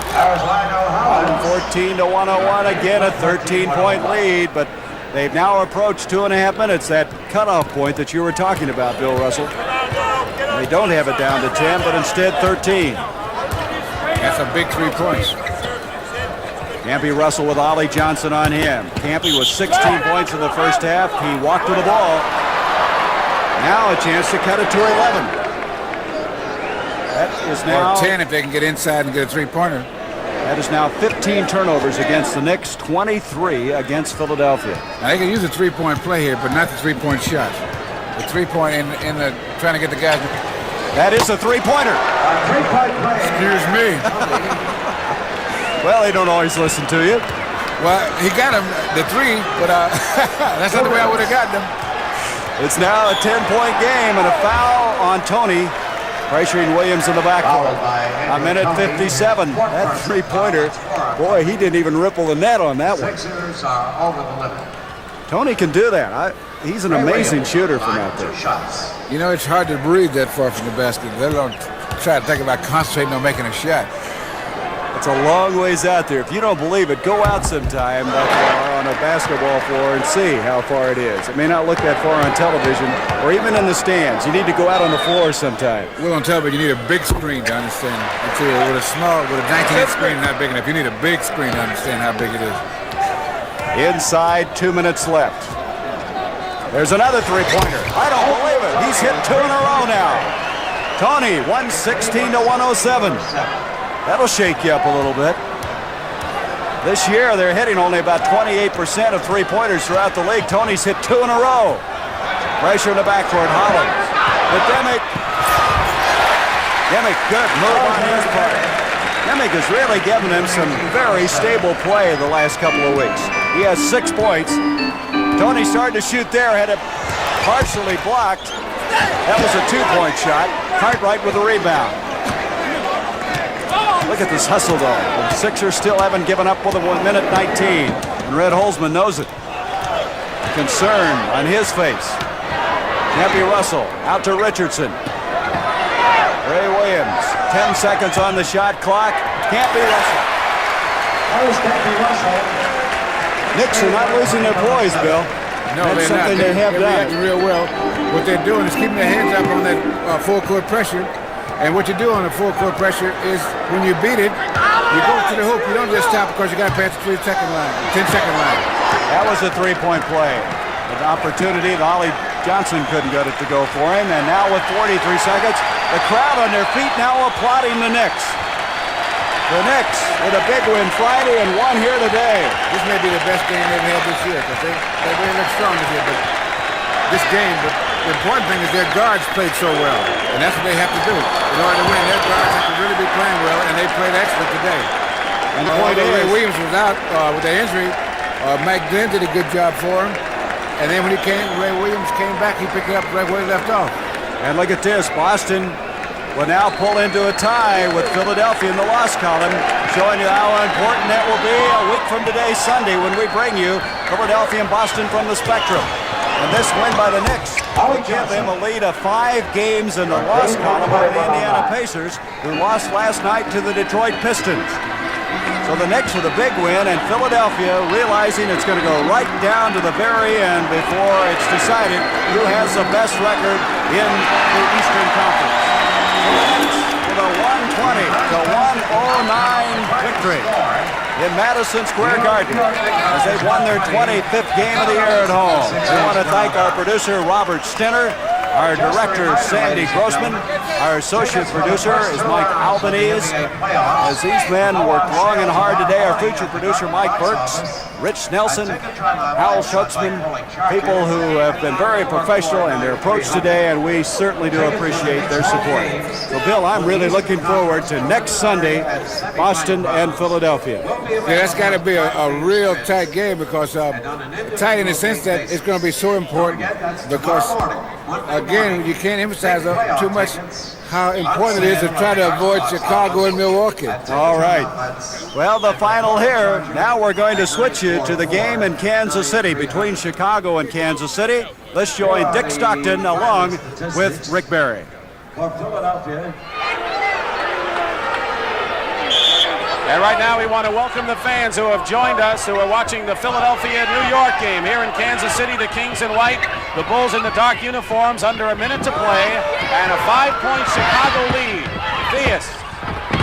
114 to 101. Again, a 13-point lead, but they've now approached 2.5 minutes. That cutoff point that you were talking about, Bill Russell. They don't have it down to 10, but instead 13. That's a big 3 points. Campy Russell with Ollie Johnson on him. Campy was 16 points in the first half. He walked to the ball. Now a chance to cut it to 11. That is now... Or 10 if they can get inside and get a three-pointer. That is now 15 turnovers against the Knicks, 23 against Philadelphia. Now they can use a three-point play here, but not the three-point shot. The three-point in the trying to get the guys. That is a three-pointer. Excuse me. Well, they don't always listen to you. Well, he got him the three, but that's not the way I would have gotten him. It's now a 10-point game and a foul on Tony. Pressuring Williams in the backcourt. A minute 57. That three-pointer, boy, he didn't even ripple the net on that one. Tony can do that. He's an amazing shooter from out there. You know, it's hard to breathe that far from the basket. They don't try to think about concentrating on making a shot. It's a long ways out there. If you don't believe it, go out sometime on a basketball floor and see how far it is. It may not look that far on television or even in the stands. You need to go out on the floor sometime. Well, on television, you need a big screen to understand. With a 19-inch screen, not big enough. You need a big screen to understand how big it is. Inside, 2 minutes left. There's another three-pointer. I don't believe it. He's hit 2 in a row now. Tony, 116 to 107. That'll shake you up a little bit. This year, they're hitting only about 28% of three-pointers throughout the league. Tony's hit 2 in a row. Pressure in the backcourt, Hollins. But Demick, good move on his part. Demick has really given him some very stable play the last couple of weeks. He has 6 points. Tony started to shoot there, had it partially blocked. That was a 2-point shot. Cartwright with the rebound. Look at this hustle, though. The Sixers still haven't given up with a 1 minute 19. And Red Holzman knows it. Concern on his face. Campy Russell out to Richardson. Ray Williams. 10 seconds on the shot clock. Campy Russell. Knicks are not losing their poise, Bill. No, that's they're something not. they have done. They're reacting real well. What they're doing is keeping their hands up on that full-court pressure. And what you do on the full-court pressure is when you beat it, you go to the hoop. You don't just stop because you got to pass the 10-second line. That was a three-point play. An opportunity that Ollie Johnson couldn't get it to go for him. And now with 43 seconds, the crowd on their feet now applauding the Knicks. The Knicks with a big win Friday and one here today. This may be the best game they've had this year because they really look strong this year. But this game, but the important thing is their guards played so well. And that's what they have to do. In order to win, their guards have to really be playing well, and they played excellent today. And the point is, Ray Williams was out with the injury. Mike Glenn did a good job for him. And then when Ray Williams came back, he picked it up right where he left off. And look at this. Boston will now pull into a tie with Philadelphia in the loss column, showing you how important that will be a week from today, Sunday, when we bring you Philadelphia and Boston from the Spectrum. And this win by the Knicks will give them a lead of 5 games in the loss column over the Indiana Pacers, who lost last night to the Detroit Pistons. So the Knicks with a big win, and Philadelphia realizing it's going to go right down to the very end before it's decided who has the best record in the Eastern Conference. With a 120 to 109 victory in Madison Square Garden as they've won their 25th game of the year at home. We want to thank our producer, Robert Stinner, Our director, Sandy Grossman. Our associate producer is Mike Albanese. As these men worked long and hard today, our feature producer, Mike Burks, Rich Nelson, Hal Schutzman, people who have been very professional in their approach today, and we certainly do appreciate their support. So, Bill, I'm really looking forward to next Sunday, Boston and Philadelphia. Yeah, that's got to be a real tight game because tight in the sense that it's going to be so important because, again, you can't emphasize too much how important it is to try to avoid Chicago and Milwaukee. All right. Well, the final here. Now we're going to switch you to the game in Kansas City between Chicago and Kansas City. Let's join Dick Stockton along with Rick Barry. For Philadelphia. And right now we want to welcome the fans who have joined us, who are watching the Philadelphia-New York game here in Kansas City. The Kings in white, the Bulls in the dark uniforms, under a minute to play, and a 5-point Chicago lead. Theus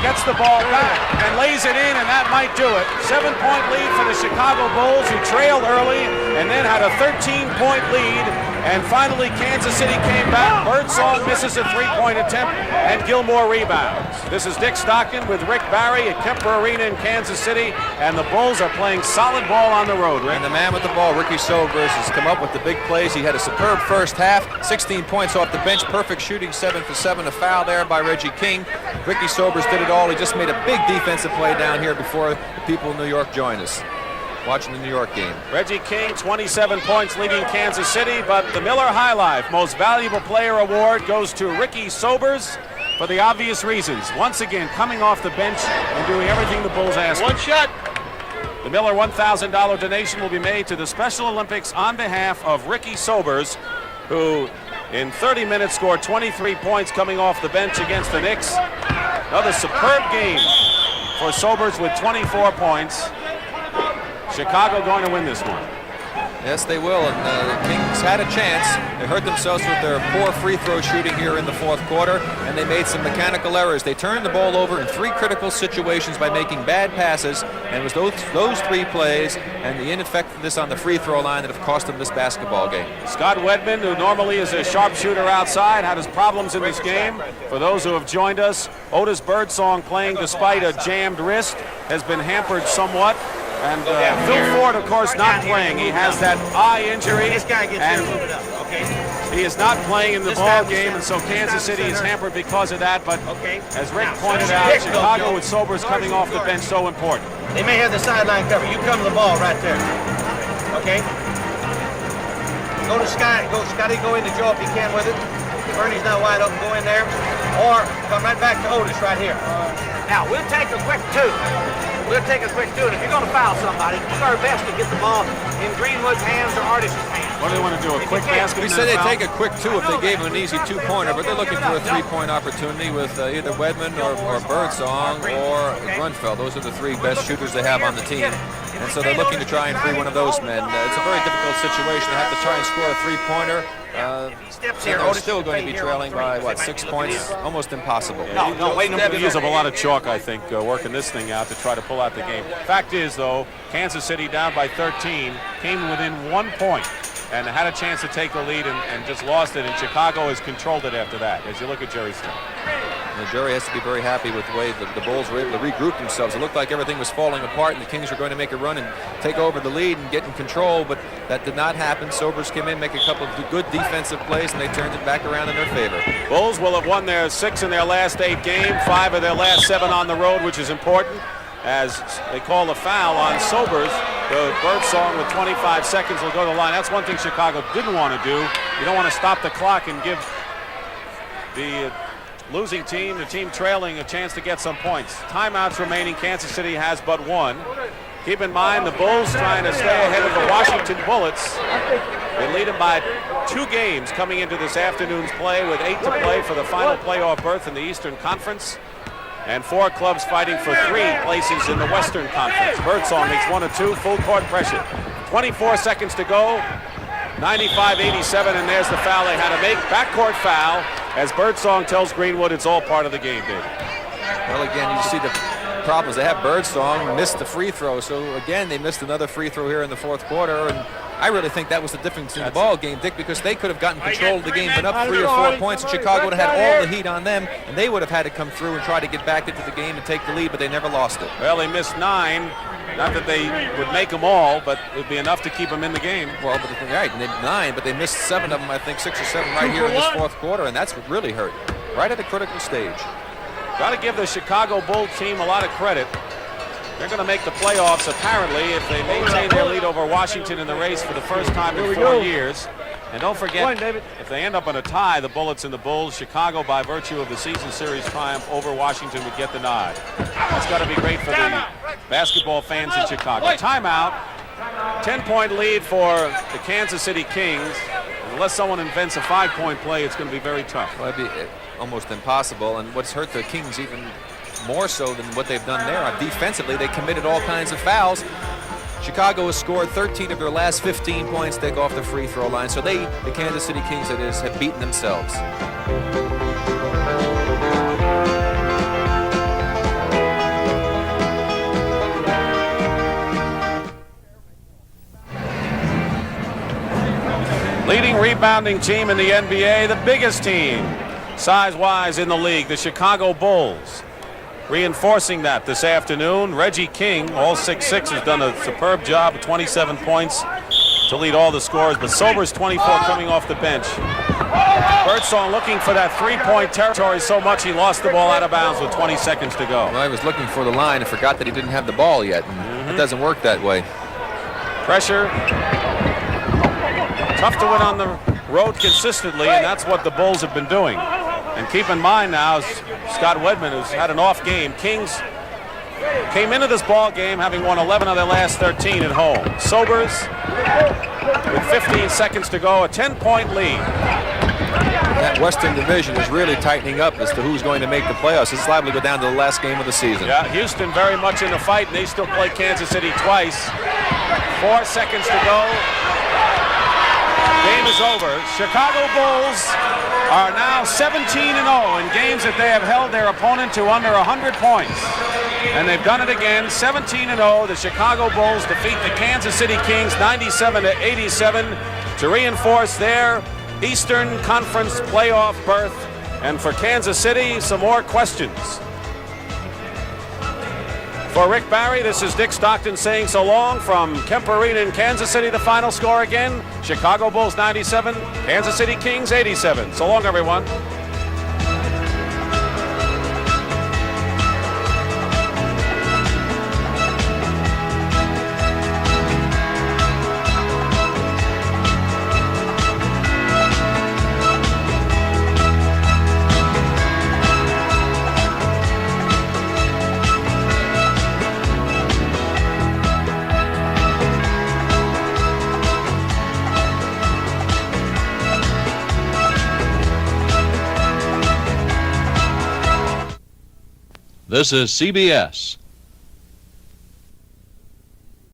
gets the ball back and lays it in, and that might do it. 7-point lead for the Chicago Bulls, who trailed early and then had a 13-point lead. And finally, Kansas City came back. Birdsong misses a 3-point attempt, and Gilmore rebounds. This is Dick Stockton with Rick Barry at Kemper Arena in Kansas City, and the Bulls are playing solid ball on the road, Rick. And the man with the ball, Ricky Sobers, has come up with the big plays. He had a superb first half, 16 points off the bench, perfect shooting, 7 for 7. A foul there by Reggie King. Ricky Sobers did it all. He just made a big defensive play down here before the people in New York joined us. Watching the New York game. Reggie King, 27 points leading Kansas City, but the Miller High Life Most Valuable Player Award goes to Ricky Sobers for the obvious reasons. Once again, coming off the bench and doing everything the Bulls asked. One shot. The Miller $1,000 donation will be made to the Special Olympics on behalf of Ricky Sobers, who in 30 minutes scored 23 points coming off the bench against the Knicks. Another superb game for Sobers with 24 points. Chicago going to win this one. Yes, they will, and the Kings had a chance. They hurt themselves with their poor free throw shooting here in the fourth quarter, and they made some mechanical errors. They turned the ball over in 3 critical situations by making bad passes, and it was those 3 plays and the ineffectiveness on the free throw line that have cost them this basketball game. Scott Wedman, who normally is a sharpshooter outside, had his problems in this game. For those who have joined us, Otis Birdsong, playing despite a jammed wrist, has been hampered somewhat. And Phil Ford, of course, not playing. He has that eye injury, and he is not playing in the ball game, and so Kansas City is hampered because of that. But as Rick pointed out, Chicago with Sobers coming off the bench so important. They may have the sideline cover. You come to the ball right there. Okay? Go to Scotty, go into Joe if you can with it. Bernie's not wide open, go in there. Or come right back to Otis right here. Now, we'll take a quick 2. We'll take a quick 2, and if you're going to foul somebody, do our best to get the ball in Greenwood's hands or Artist's hands. What do they want to do, a quick basket? We said they'd take a quick 2 if they gave him an easy 2-pointer, but they're looking for a 3-point opportunity with either Wedman or Birdsong or Grunfeld. Those are the 3 best shooters they have on the team. And so they're looking to try and free one of those men. It's a very difficult situation to have to try and score a 3-pointer. They're still going to be trailing by, 6 points? Almost impossible. No, wait, they use up a lot of chalk, I think, working this thing out to try to pull out the game. Fact is, though, Kansas City down by 13, came within 1 point and had a chance to take the lead and just lost it, and Chicago has controlled it after that, as you look at Jerry Stone. And Jerry has to be very happy with the way the Bulls were able to regroup themselves. It looked like everything was falling apart and the Kings were going to make a run and take over the lead and get in control, but that did not happen. Sobers came in, make a couple of good defensive plays, and they turned it back around in their favor. Bulls will have won their 6 in their last 8 games, 5 of their last 7 on the road, which is important, as they call a foul on Sobers. The Birdsong with 25 seconds will go to the line. That's one thing Chicago didn't want to do. You don't want to stop the clock and give the losing team, the team trailing, a chance to get some points. Timeouts remaining. Kansas City has but 1. Keep in mind the Bulls trying to stay ahead of the Washington Bullets. They lead them by 2 games coming into this afternoon's play, with 8 to play for the final playoff berth in the Eastern Conference, and 4 clubs fighting for 3 places in the Western Conference. Birdsong makes 1 of 2, full court pressure. 24 seconds to go. 95-87, and there's the foul they had to make. Backcourt foul, as Birdsong tells Greenwood it's all part of the game, David. Well, again, you see the problem is they have Birdsong, missed the free throw. So, again, they missed another free throw here in the fourth quarter. And I really think that was the difference in the ball game, Dick, because they could have gotten control of the game, been up 3 or 4 points, and Chicago would have had all the heat on them, and they would have had to come through and try to get back into the game and take the lead, but they never lost it. Well, they missed 9. Not that they would make them all, but it would be enough to keep them in the game. Well, but right, and they 9, but they missed 7 of them, I think 6 or 7 right here in this fourth quarter, and that's what really hurt, right at a critical stage. Got to give the Chicago Bulls team a lot of credit. They're going to make the playoffs, apparently, if they maintain their lead over Washington in the race for the first time in 4 years. And don't forget, if they end up in a tie, the Bullets and the Bulls, Chicago, by virtue of the season series triumph over Washington, would get the nod. That's got to be great for the basketball fans in Chicago. Timeout. 10-point lead for the Kansas City Kings. Unless someone invents a 5-point play, it's going to be very tough. Well, it'd be almost impossible. And what's hurt the Kings even more so than what they've done there, defensively, they committed all kinds of fouls. Chicago has scored 13 of their last 15 points, take off the free throw line. So they, the Kansas City Kings that is, have beaten themselves. Leading rebounding team in the NBA, the biggest team, size-wise in the league, the Chicago Bulls. Reinforcing that this afternoon, Reggie King, all 6'6", has done a superb job, 27 points to lead all the scorers, but Sobers 24 coming off the bench. Birdsong looking for that three-point territory so much he lost the ball out of bounds with 20 seconds to go. Well, I was looking for the line and forgot that he didn't have the ball yet. And it doesn't work that way. Pressure. Tough to win on the road consistently, and that's what the Bulls have been doing. And keep in mind now, Scott Wedman, who's had an off game, Kings came into this ball game having won 11 of their last 13 at home. Sobers, with 15 seconds to go, a 10-point lead. That Western Division is really tightening up as to who's going to make the playoffs. It's liable to go down to the last game of the season. Yeah, Houston very much in the fight, and they still play Kansas City twice. 4 seconds to go. Game is over. Chicago Bulls are now 17-0 in games that they have held their opponent to under 100 points. And they've done it again, 17-0. The Chicago Bulls defeat the Kansas City Kings 97-87 to reinforce their Eastern Conference playoff berth. And for Kansas City, some more questions. For Rick Barry, this is Dick Stockton saying so long from Kemp Arena in Kansas City. The final score again, Chicago Bulls 97, Kansas City Kings 87. So long, everyone. This is CBS.